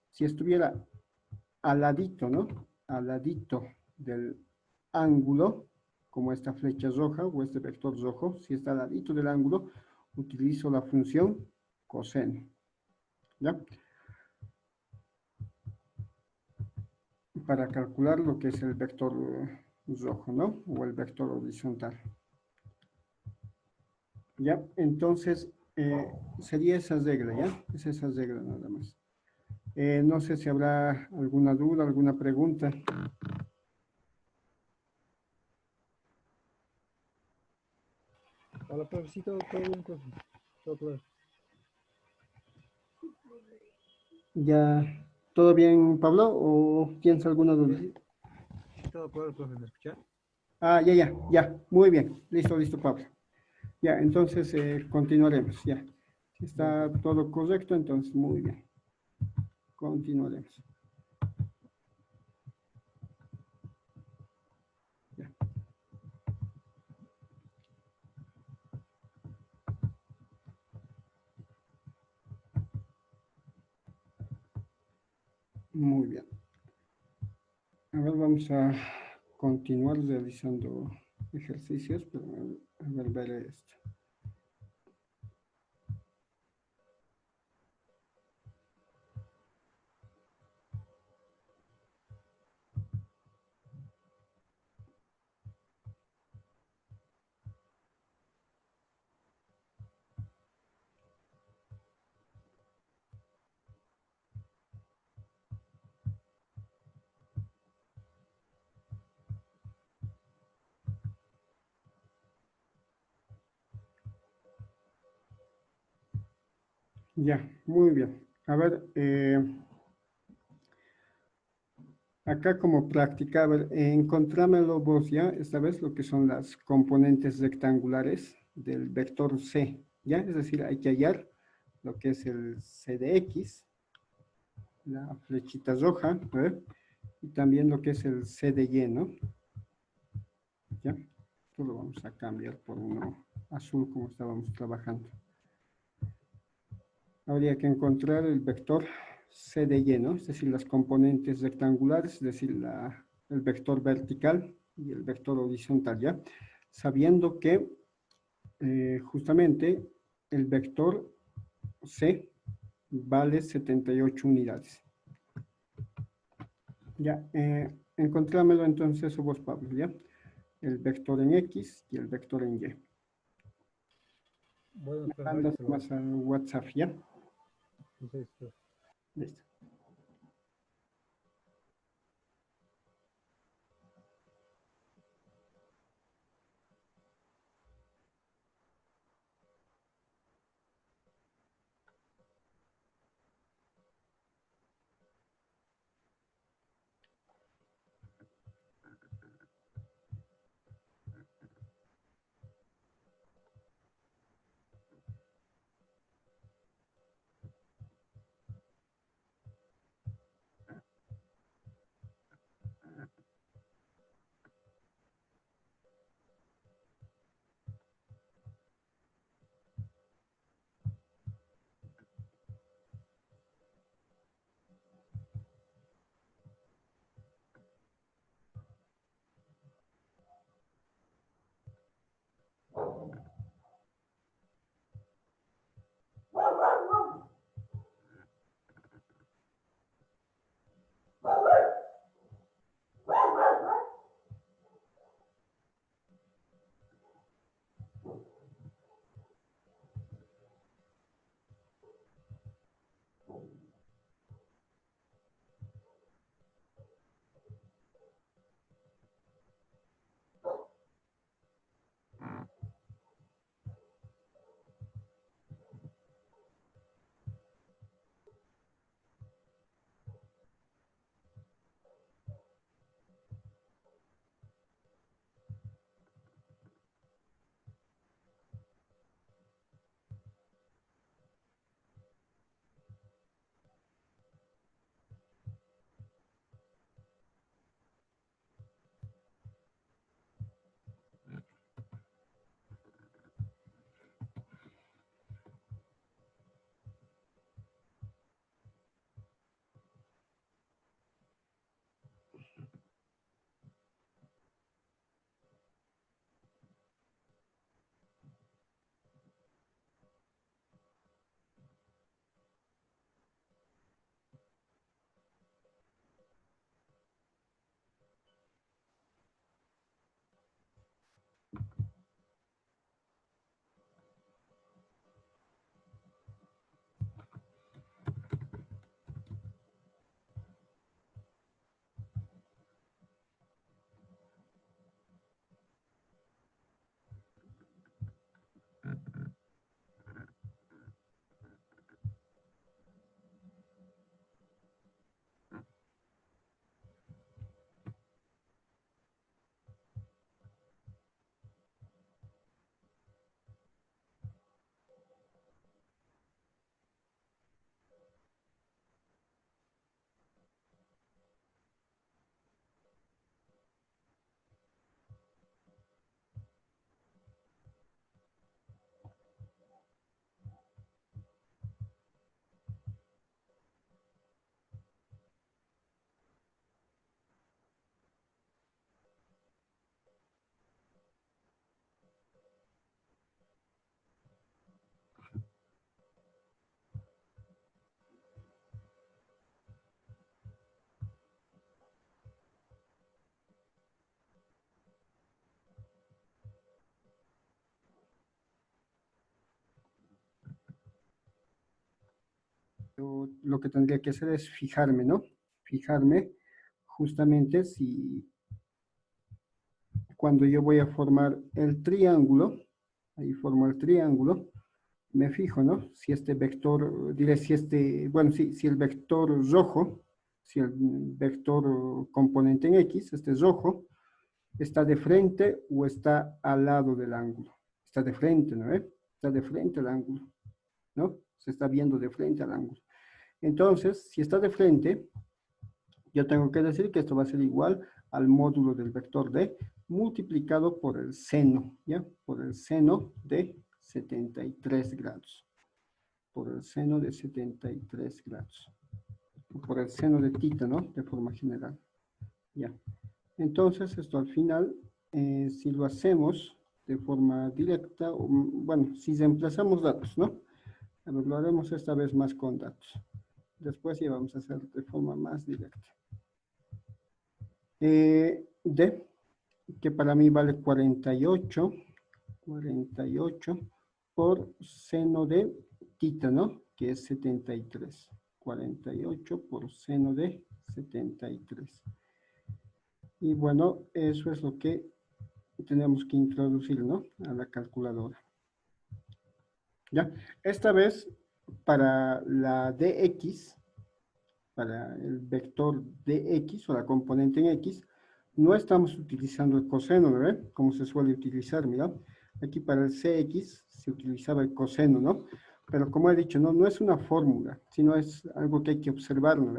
Si estuviera al ladito, ¿no? Al ladito del ángulo, como esta flecha roja o este vector rojo, si está al ladito del ángulo, utilizo la función coseno, ¿ya? Para calcular lo que es el vector rojo, ¿no? O el vector horizontal. ¿Ya? Entonces, sería esa regla, ¿ya? Es esa regla nada más. No sé si habrá alguna duda, alguna pregunta. Hola, profesito, todo bien, profe. Todo claro. ¿Ya todo bien, Pablo? ¿O tienes alguna duda? Sí, sí, todo claro, profe, ¿me escucha? Ah, ya. Muy bien. Listo, Pablo. Ya, entonces continuaremos, ya. Si Ya, está profe. todo correcto, entonces muy bien. Continuaremos. Ya. Muy bien. A ver, vamos a continuar realizando ejercicios, pero a ver, veré esto. Ya, muy bien. A ver, acá como práctica, a ver, encontrámelo vos ya, esta vez lo que son las componentes rectangulares del vector C, ¿ya? Es decir, hay que hallar lo que es el C de X, la flechita roja, a ver, y también lo que es el C de Y, ¿no? ¿Ya? Esto lo vamos a cambiar por uno azul como estábamos trabajando. Habría que encontrar el vector C de Y, ¿no? Es decir, las componentes rectangulares, es decir, el vector vertical y el vector horizontal, ¿ya? Sabiendo que justamente el vector C vale 78 unidades. Ya, encontrámelo entonces vos, Pablo, ¿ya? El vector en X y el vector en Y. Bueno, Me pues ahorita mandas te lo más al WhatsApp, ¿ya? listo. Listo. lo que tendría que hacer es fijarme, ¿no? Fijarme justamente si cuando yo voy a formar el triángulo, ahí formo el triángulo, me fijo, ¿no? Si este vector, diré si este, bueno, si el vector rojo, si el vector componente en X, este es rojo, está de frente o está al lado del ángulo. Está de frente, ¿no? Está de frente al ángulo, ¿no? Se está viendo de frente al ángulo. Entonces, si está de frente, yo tengo que decir que esto va a ser igual al módulo del vector D multiplicado por el seno, ¿ya? Por el seno de 73 grados. Por el seno de 73 grados. O por el seno de tita, ¿no? De forma general. Ya. Entonces, esto al final, si lo hacemos de forma directa, bueno, si reemplazamos datos, ¿no? A ver, lo haremos esta vez más con datos. Después ya vamos a hacer de forma más directa. D, que para mí vale 48 por seno de tita, ¿no? Que es 73. 48 por seno de 73. Y bueno, eso es lo que tenemos que introducir, ¿no? A la calculadora. ¿Ya? Esta vez, para la dx, para el vector dx o la componente en x, no estamos utilizando el coseno, ¿no? Como se suele utilizar, mira. Aquí para el cx se utilizaba el coseno, ¿no? Pero como he dicho, no es una fórmula, sino es algo que hay que observar, ¿no?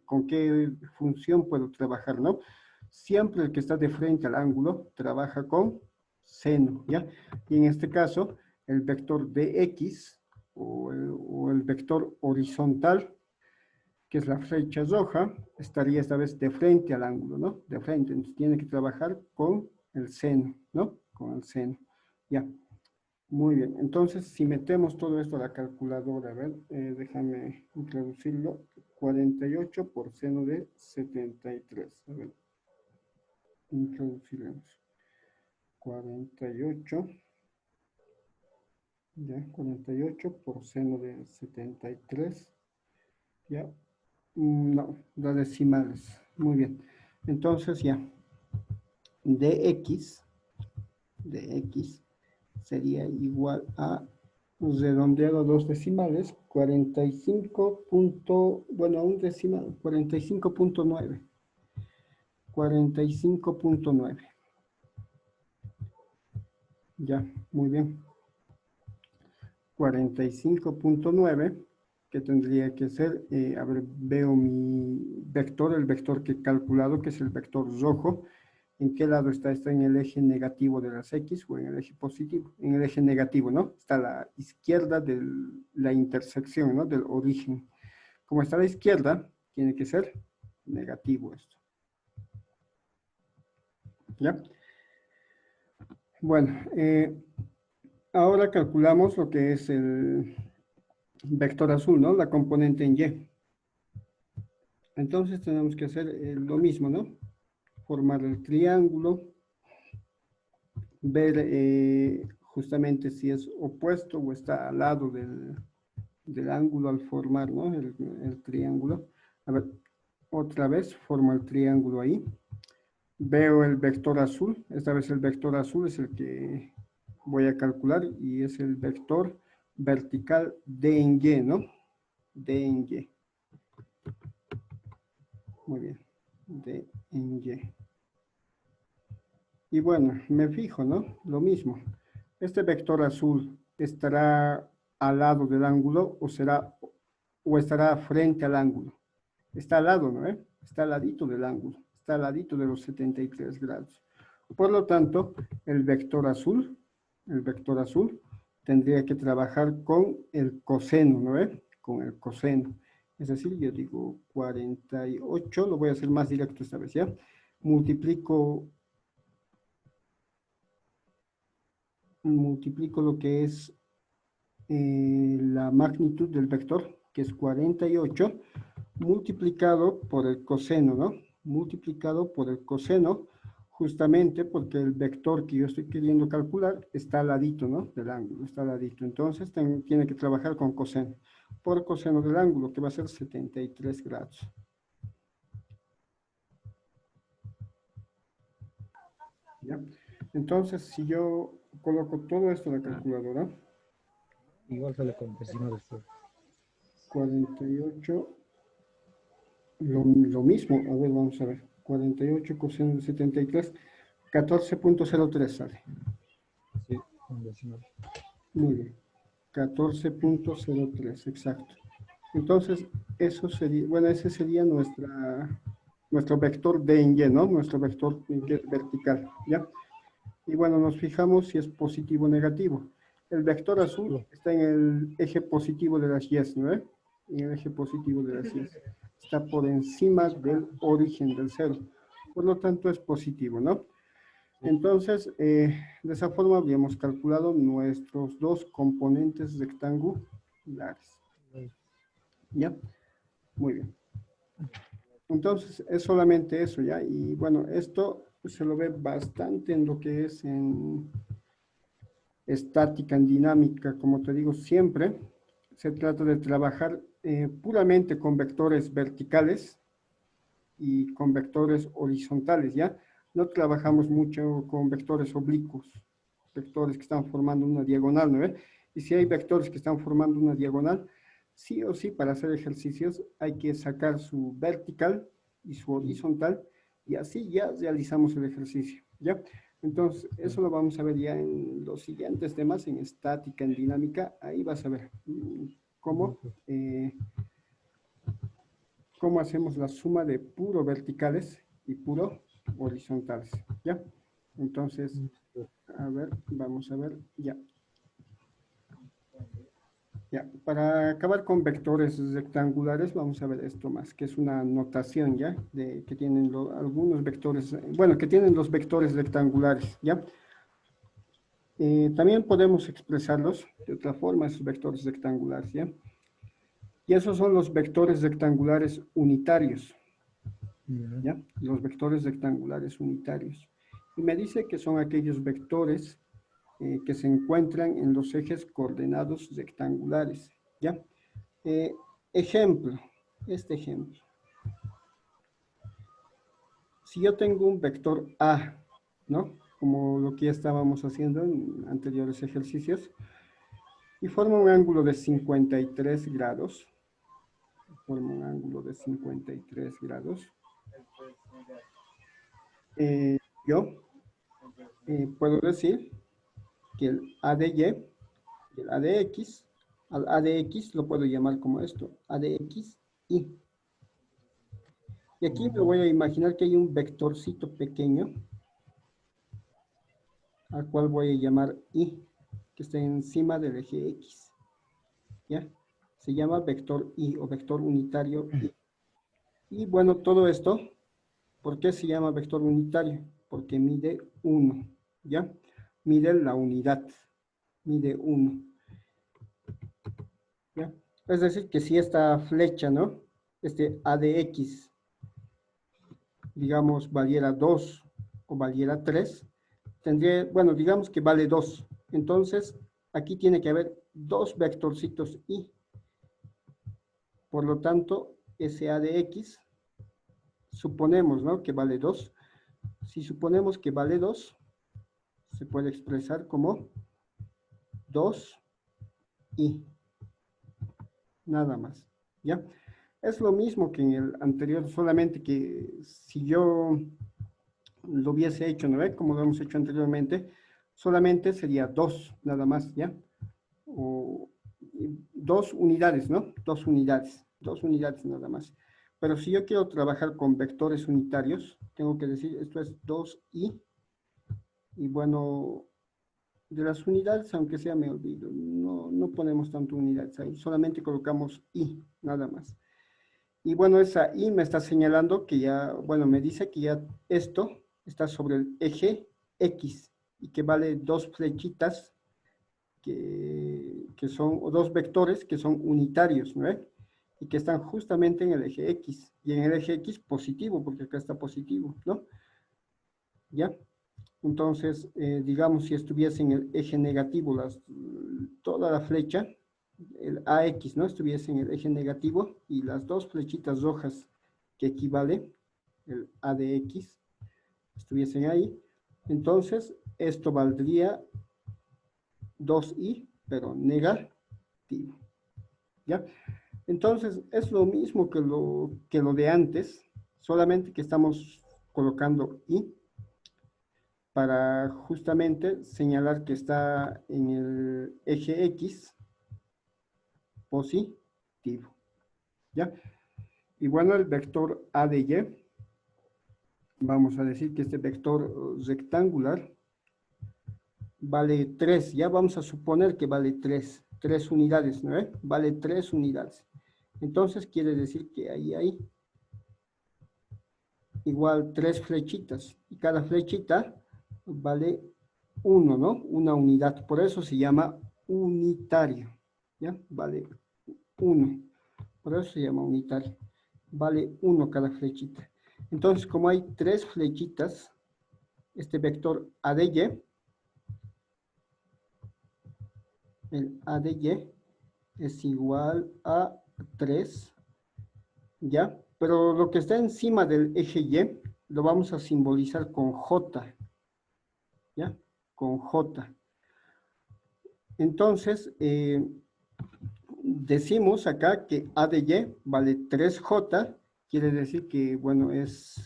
¿Con qué función puedo trabajar, no? Siempre el que está de frente al ángulo trabaja con seno, ¿ya? Y en este caso, el vector dx o el vector horizontal, que es la flecha roja, estaría esta vez de frente al ángulo, ¿no? De frente, entonces tiene que trabajar con el seno, ¿no? Con el seno, ya. Muy bien, entonces si metemos todo esto a la calculadora, a ver, déjame introducirlo, 48 por seno de 73, a ver, introduciremos, 48, ya, 48 por seno de 73, ya, no, las decimales, muy bien, entonces ya, dx sería igual a, redondeado a dos decimales, 45 punto, bueno, un decimal, 45.9. 45.9. Ya, muy bien. 45.9, que tendría que ser, a ver, veo mi vector, el vector que he calculado, que es el vector rojo. ¿En qué lado está? ¿Está en el eje negativo de las X o en el eje positivo? En el eje negativo, ¿no? Está a la izquierda de la intersección, ¿no? Del origen. Como está a la izquierda, tiene que ser negativo esto. ¿Ya? Bueno, ahora calculamos lo que es el vector azul, ¿no? La componente en Y. Entonces tenemos que hacer lo mismo, ¿no? Formar el triángulo, ver justamente si es opuesto o está al lado del ángulo al formar, ¿no? El triángulo. A ver, otra vez formo el triángulo ahí. Veo el vector azul. Esta vez el vector azul es el que voy a calcular y es el vector vertical D en Y, ¿no? D en Y. Muy bien. D en Y. Y bueno, me fijo, ¿no? Lo mismo. Este vector azul estará al lado del ángulo o estará frente al ángulo. Está al lado, ¿no? Está al ladito del ángulo. Está al ladito de los 73 grados. Por lo tanto, el vector azul tendría que trabajar con el coseno, ¿no? Con el coseno. Es decir, yo digo 48, lo voy a hacer más directo esta vez, ¿ya? Multiplico lo que es la magnitud del vector, que es 48, multiplicado por el coseno, ¿no? Multiplicado por el coseno, justamente porque el vector que yo estoy queriendo calcular está al ladito, ¿no? Del ángulo, está al ladito. Entonces tiene que trabajar con coseno. por coseno del ángulo, que va a ser 73 grados. ¿Ya? Entonces, si yo coloco todo esto en la calculadora, Igual sale con vecino después. 48, lo mismo, a ver, vamos a ver, 48 coseno de 73, 14.03 sale. Sí, con vecino. Muy bien, 14.03, exacto. Entonces, eso sería, bueno, ese sería nuestro vector D en Y, ¿no? Nuestro vector que es vertical, ¿ya? Y bueno, nos fijamos si es positivo o negativo. El vector azul está en el eje positivo de las Y, ¿no? En el eje positivo de las Y. Está por encima del origen del cero. Por lo tanto, es positivo, ¿no? Entonces, de esa forma habríamos calculado nuestros dos componentes rectangulares. ¿Ya? Muy bien. Entonces, es solamente eso, ¿ya? Y bueno, esto se lo ve bastante en lo que es en estática, en dinámica, como te digo, siempre se trata de trabajar puramente con vectores verticales y con vectores horizontales, ¿ya? No trabajamos mucho con vectores oblicuos, vectores que están formando una diagonal, ¿no ve? Y si hay vectores que están formando una diagonal, sí o sí, para hacer ejercicios hay que sacar su vertical y su horizontal, y así ya realizamos el ejercicio, ¿ya? Entonces, eso lo vamos a ver ya en los siguientes temas, en estática, en dinámica, ahí vas a ver cómo, cómo hacemos la suma de puro verticales y puro horizontales, ¿ya? Entonces, a ver, vamos a ver, ya. Ya, para acabar con vectores rectangulares, vamos a ver esto más, que es una notación, ¿ya? De, que tienen algunos vectores, bueno, que tienen los vectores rectangulares, ¿ya? También podemos expresarlos de otra forma, esos vectores rectangulares, ¿ya? Y esos son los vectores rectangulares unitarios, ¿ya? Los vectores rectangulares unitarios. Y me dice que son aquellos vectores que se encuentran en los ejes coordenados rectangulares, ¿ya? Ejemplo, este ejemplo. Si yo tengo un vector A, ¿no? Como lo que ya estábamos haciendo en anteriores ejercicios, y forma un ángulo de 53 grados, forma un ángulo de 53 grados, yo puedo decir que el A de Y, el A de X, al A de X lo puedo llamar como esto, A de X, Y. Y aquí me voy a imaginar que hay un vectorcito pequeño, al cual voy a llamar Y, que está encima del eje X, ¿ya? Se llama vector Y o vector unitario Y. Y bueno, todo esto, ¿por qué se llama vector unitario? Porque mide 1, ¿ya? Mide la unidad, mide 1, ¿ya? Es decir, que si esta flecha, ¿no? Este A de X, digamos, valiera 2 o valiera 3, tendría, bueno, digamos que vale 2. Entonces, aquí tiene que haber dos vectorcitos Y. Por lo tanto, ese A de X, suponemos, ¿no? Que vale 2. Si suponemos que vale 2, se puede expresar como 2Y. Nada más, ¿ya? Es lo mismo que en el anterior, solamente que si yo lo hubiese hecho, ¿no ve? Como lo hemos hecho anteriormente, solamente sería 2, nada más, ¿ya? O 2 unidades, ¿no? 2 unidades nada más. Pero si yo quiero trabajar con vectores unitarios, tengo que decir, esto es 2i, y bueno, de las unidades, aunque sea me olvido, no ponemos tanto unidades ahí, solamente colocamos i, nada más. Y bueno, esa i me está señalando que ya, bueno, me dice que ya esto está sobre el eje X, y que vale 2 flechitas que son, o dos vectores que son unitarios, ¿no? Y que están justamente en el eje X, y en el eje X positivo, porque acá está positivo, ¿no? ¿Ya? Entonces, digamos, si estuviese en el eje negativo toda la flecha, el AX, ¿no? Estuviese en el eje negativo y las dos flechitas rojas que equivale, el A de X, estuviesen ahí, entonces esto valdría 2i, pero negativo, ¿ya? Entonces es lo mismo que lo de antes, solamente que estamos colocando i para justamente señalar que está en el eje X positivo, ¿ya? Y bueno, el vector A de Y, vamos a decir que este vector rectangular vale 3, ya vamos a suponer que vale 3 unidades, ¿no? Vale 3 unidades. Entonces quiere decir que ahí hay igual 3 flechitas, y cada flechita vale 1, ¿no? Una unidad, por eso se llama unitario, ¿ya? Vale 1, por eso se llama unitario. Vale 1 cada flechita. Entonces, como hay 3 flechitas, este vector A de Y, el A de Y es igual a 3, ¿ya? Pero lo que está encima del eje Y lo vamos a simbolizar con J, ¿ya? Con J. Entonces, decimos acá que A de Y vale 3J, quiere decir que, bueno, esto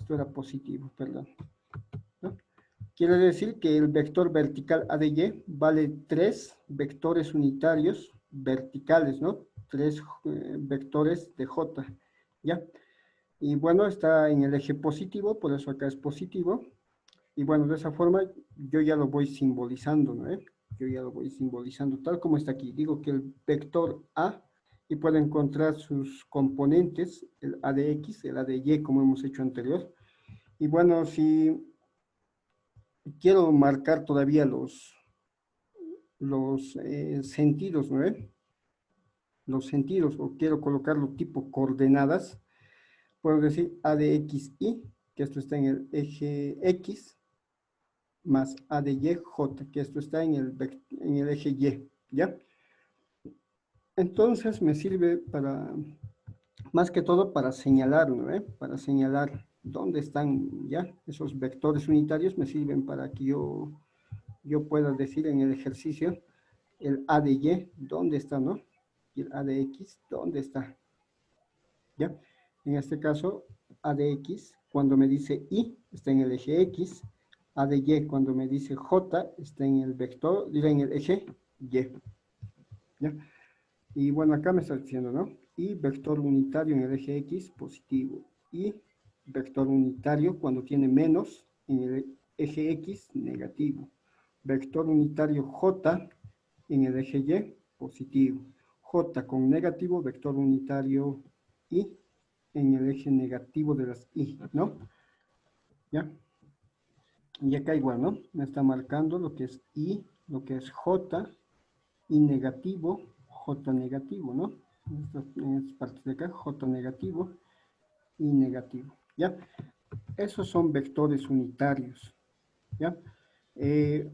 era positivo, perdón, ¿no? Quiere decir que el vector vertical A de Y vale 3 vectores unitarios verticales, ¿no? 3 vectores de J, ¿ya? Y bueno, está en el eje positivo, por eso acá es positivo. Y bueno, de esa forma yo ya lo voy simbolizando, ¿no? Yo ya lo voy simbolizando tal como está aquí. Digo que el vector A, y puedo encontrar sus componentes, el A de X, el A de Y, como hemos hecho anterior. Y bueno, si quiero marcar todavía los sentidos, ¿no? Los sentidos, o quiero colocarlo tipo coordenadas, puedo decir A de X, Y, que esto está en el eje X, más A de Y, J, que esto está en el eje Y, ¿ya? Entonces me sirve para, más que todo para señalar, ¿no? Para señalar dónde están, ¿ya? Esos vectores unitarios me sirven para que yo pueda decir en el ejercicio el A de Y, ¿dónde está, no? Y el A de X, ¿dónde está? ¿Ya? En este caso, A de X, cuando me dice Y, está en el eje X. A de Y, cuando me dice J, está en el vector, dirá en el eje Y. ¿Ya? Y bueno, acá me está diciendo, ¿no? Y vector unitario en el eje X, positivo. Y vector unitario cuando tiene menos en el eje X, negativo. Vector unitario J en el eje Y, positivo. J con negativo, vector unitario Y en el eje negativo de las Y, ¿no? ¿Ya? Y acá igual, ¿no? Me está marcando lo que es Y, lo que es J, Y negativo, J negativo, ¿no? En estas partes de acá, J negativo, Y negativo, ¿ya? Esos son vectores unitarios, ¿ya? Eh,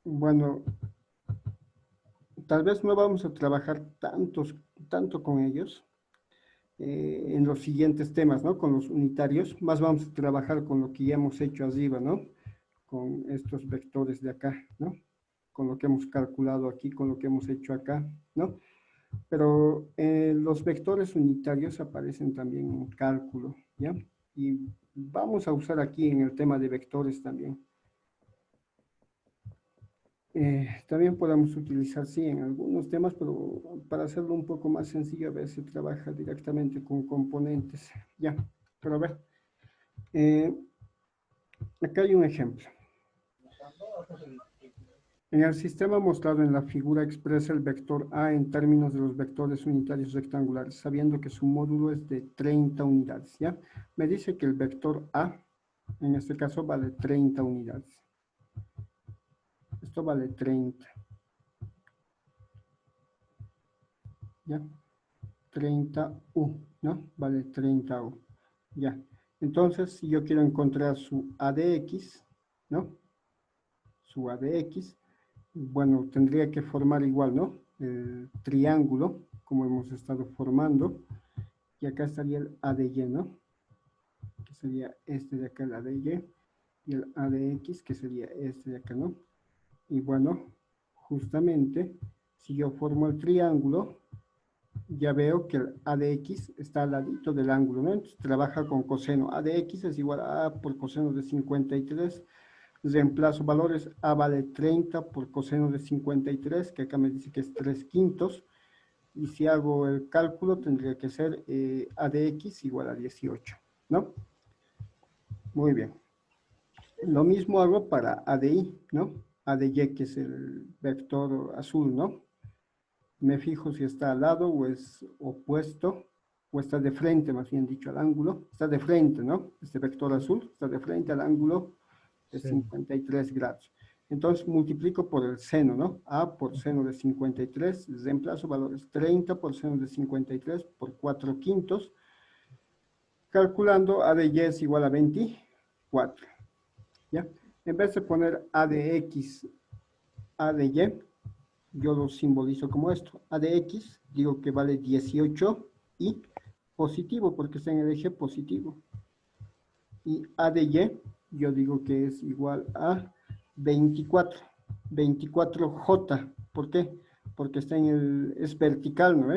bueno, tal vez no vamos a trabajar tanto con ellos, en los siguientes temas, ¿no? Con los unitarios, más vamos a trabajar con lo que ya hemos hecho arriba, ¿no? Con estos vectores de acá, ¿no? Con lo que hemos calculado aquí, con lo que hemos hecho acá, ¿no? Pero los vectores unitarios aparecen también en cálculo, ¿ya? Y vamos a usar aquí en el tema de vectores también. También podemos utilizar, sí, en algunos temas, pero para hacerlo un poco más sencillo, a veces se trabaja directamente con componentes, ¿ya? Pero a ver, eh, acá hay un ejemplo. En el sistema mostrado en la figura expresa el vector A en términos de los vectores unitarios rectangulares, sabiendo que su módulo es de 30 unidades, ¿ya? Me dice que el vector A, en este caso, vale 30 unidades. Esto vale 30, ¿ya? 30U, ¿no? Vale 30U, ¿ya? Entonces, si yo quiero encontrar su A de X, ¿no? Su A de X, bueno, tendría que formar igual, ¿no? El triángulo, como hemos estado formando. Y acá estaría el A de Y, ¿no? Que sería este de acá, el A de Y. Y el A de X, que sería este de acá, ¿no? Y bueno, justamente, si yo formo el triángulo, ya veo que el A de X está al ladito del ángulo, ¿no? Entonces trabaja con coseno. A de X es igual a A por coseno de 53. Reemplazo valores. A vale 30 por coseno de 53, que acá me dice que es 3 quintos. Y si hago el cálculo, tendría que ser A de X igual a 18, ¿no? Muy bien. Lo mismo hago para A de Y, ¿no? A de Y, que es el vector azul, ¿no? Me fijo si está al lado o es opuesto, o está de frente, más bien dicho, al ángulo. Está de frente, ¿no? Este vector azul está de frente al ángulo de Seno. 53 grados. Entonces multiplico por el seno, ¿no? A por seno de 53, reemplazo valores 30 por seno de 53 por 4 quintos, calculando A de Y es igual a 24, ¿ya? En vez de poner A de X, A de Y, yo lo simbolizo como esto. A de X, digo que vale 18 y positivo, porque está en el eje positivo. Y A de Y, yo digo que es igual a 24. 24J. ¿Por qué? Porque está en el, es vertical, ¿no?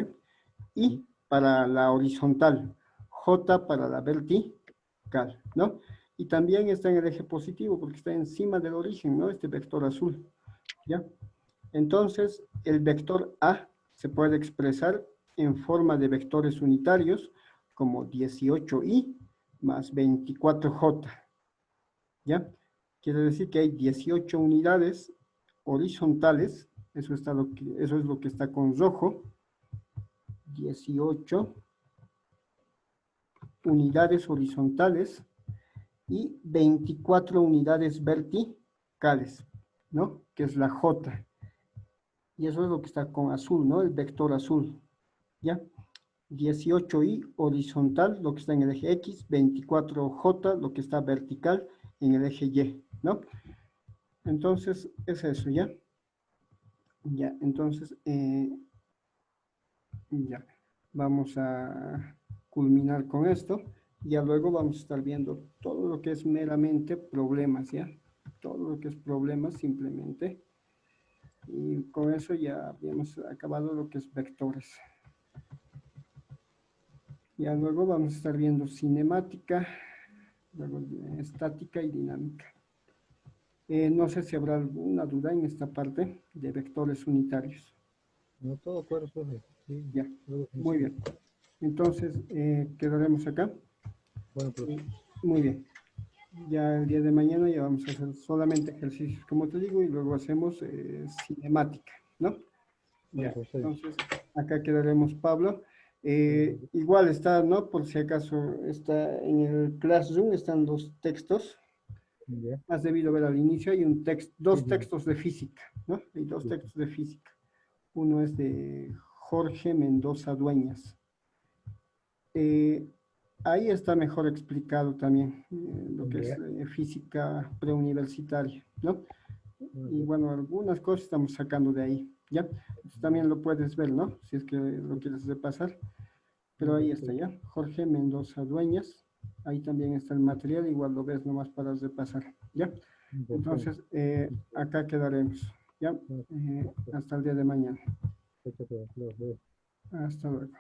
Y para la horizontal. J para la vertical, ¿no? Y también está en el eje positivo, porque está encima del origen, ¿no? Este vector azul, ¿ya? Entonces, el vector A se puede expresar en forma de vectores unitarios como 18i más 24j, ¿ya? Quiere decir que hay 18 unidades horizontales, eso es lo que está con rojo, 18 unidades horizontales y 24 unidades verticales, ¿no? Que es la J. Y eso es lo que está con azul, ¿no? El vector azul, ¿ya? 18i horizontal, lo que está en el eje X, 24j, lo que está vertical en el eje Y, ¿no? Entonces, es eso, ¿ya? Ya, entonces, ya, vamos a culminar con esto. Ya luego vamos a estar viendo todo lo que es meramente problemas, ¿ya? Todo lo que es problemas simplemente. Y con eso ya habíamos acabado lo que es vectores. Ya luego vamos a estar viendo cinemática, luego estática y dinámica. No sé si habrá alguna duda en esta parte de vectores unitarios. No todo claro, profe. Sí, Ya, todo muy sencillo. bien. Entonces, quedaremos acá. Bueno, profe. Muy bien. Ya el día de mañana ya vamos a hacer solamente ejercicios, como te digo, y luego hacemos cinemática, ¿no? Bueno, Ya, profe. entonces acá quedaremos, Pablo. Igual está, ¿no? Por si acaso está en el Classroom, están los textos. Ya. Has debido ver al inicio, hay un texto, Sí, dos sí, textos de física, ¿no? Hay dos sí. textos de física. Uno es de Jorge Mendoza Dueñas. Eh, Ahí está mejor explicado también lo que es Ya. física preuniversitaria, ¿no? Bueno, Y profe. bueno, algunas cosas estamos sacando de ahí, ¿ya? Entonces, también lo puedes ver, ¿no? Si es que lo quieres repasar. Pero ahí está, Perfecto. ¿ya? Jorge Mendoza Dueñas. Ahí también está el material, igual lo ves nomás para repasar, ¿ya? Perfecto. Entonces, acá quedaremos, ¿ya? Bueno, Hasta el día de mañana. perfecto, profe. Hasta luego.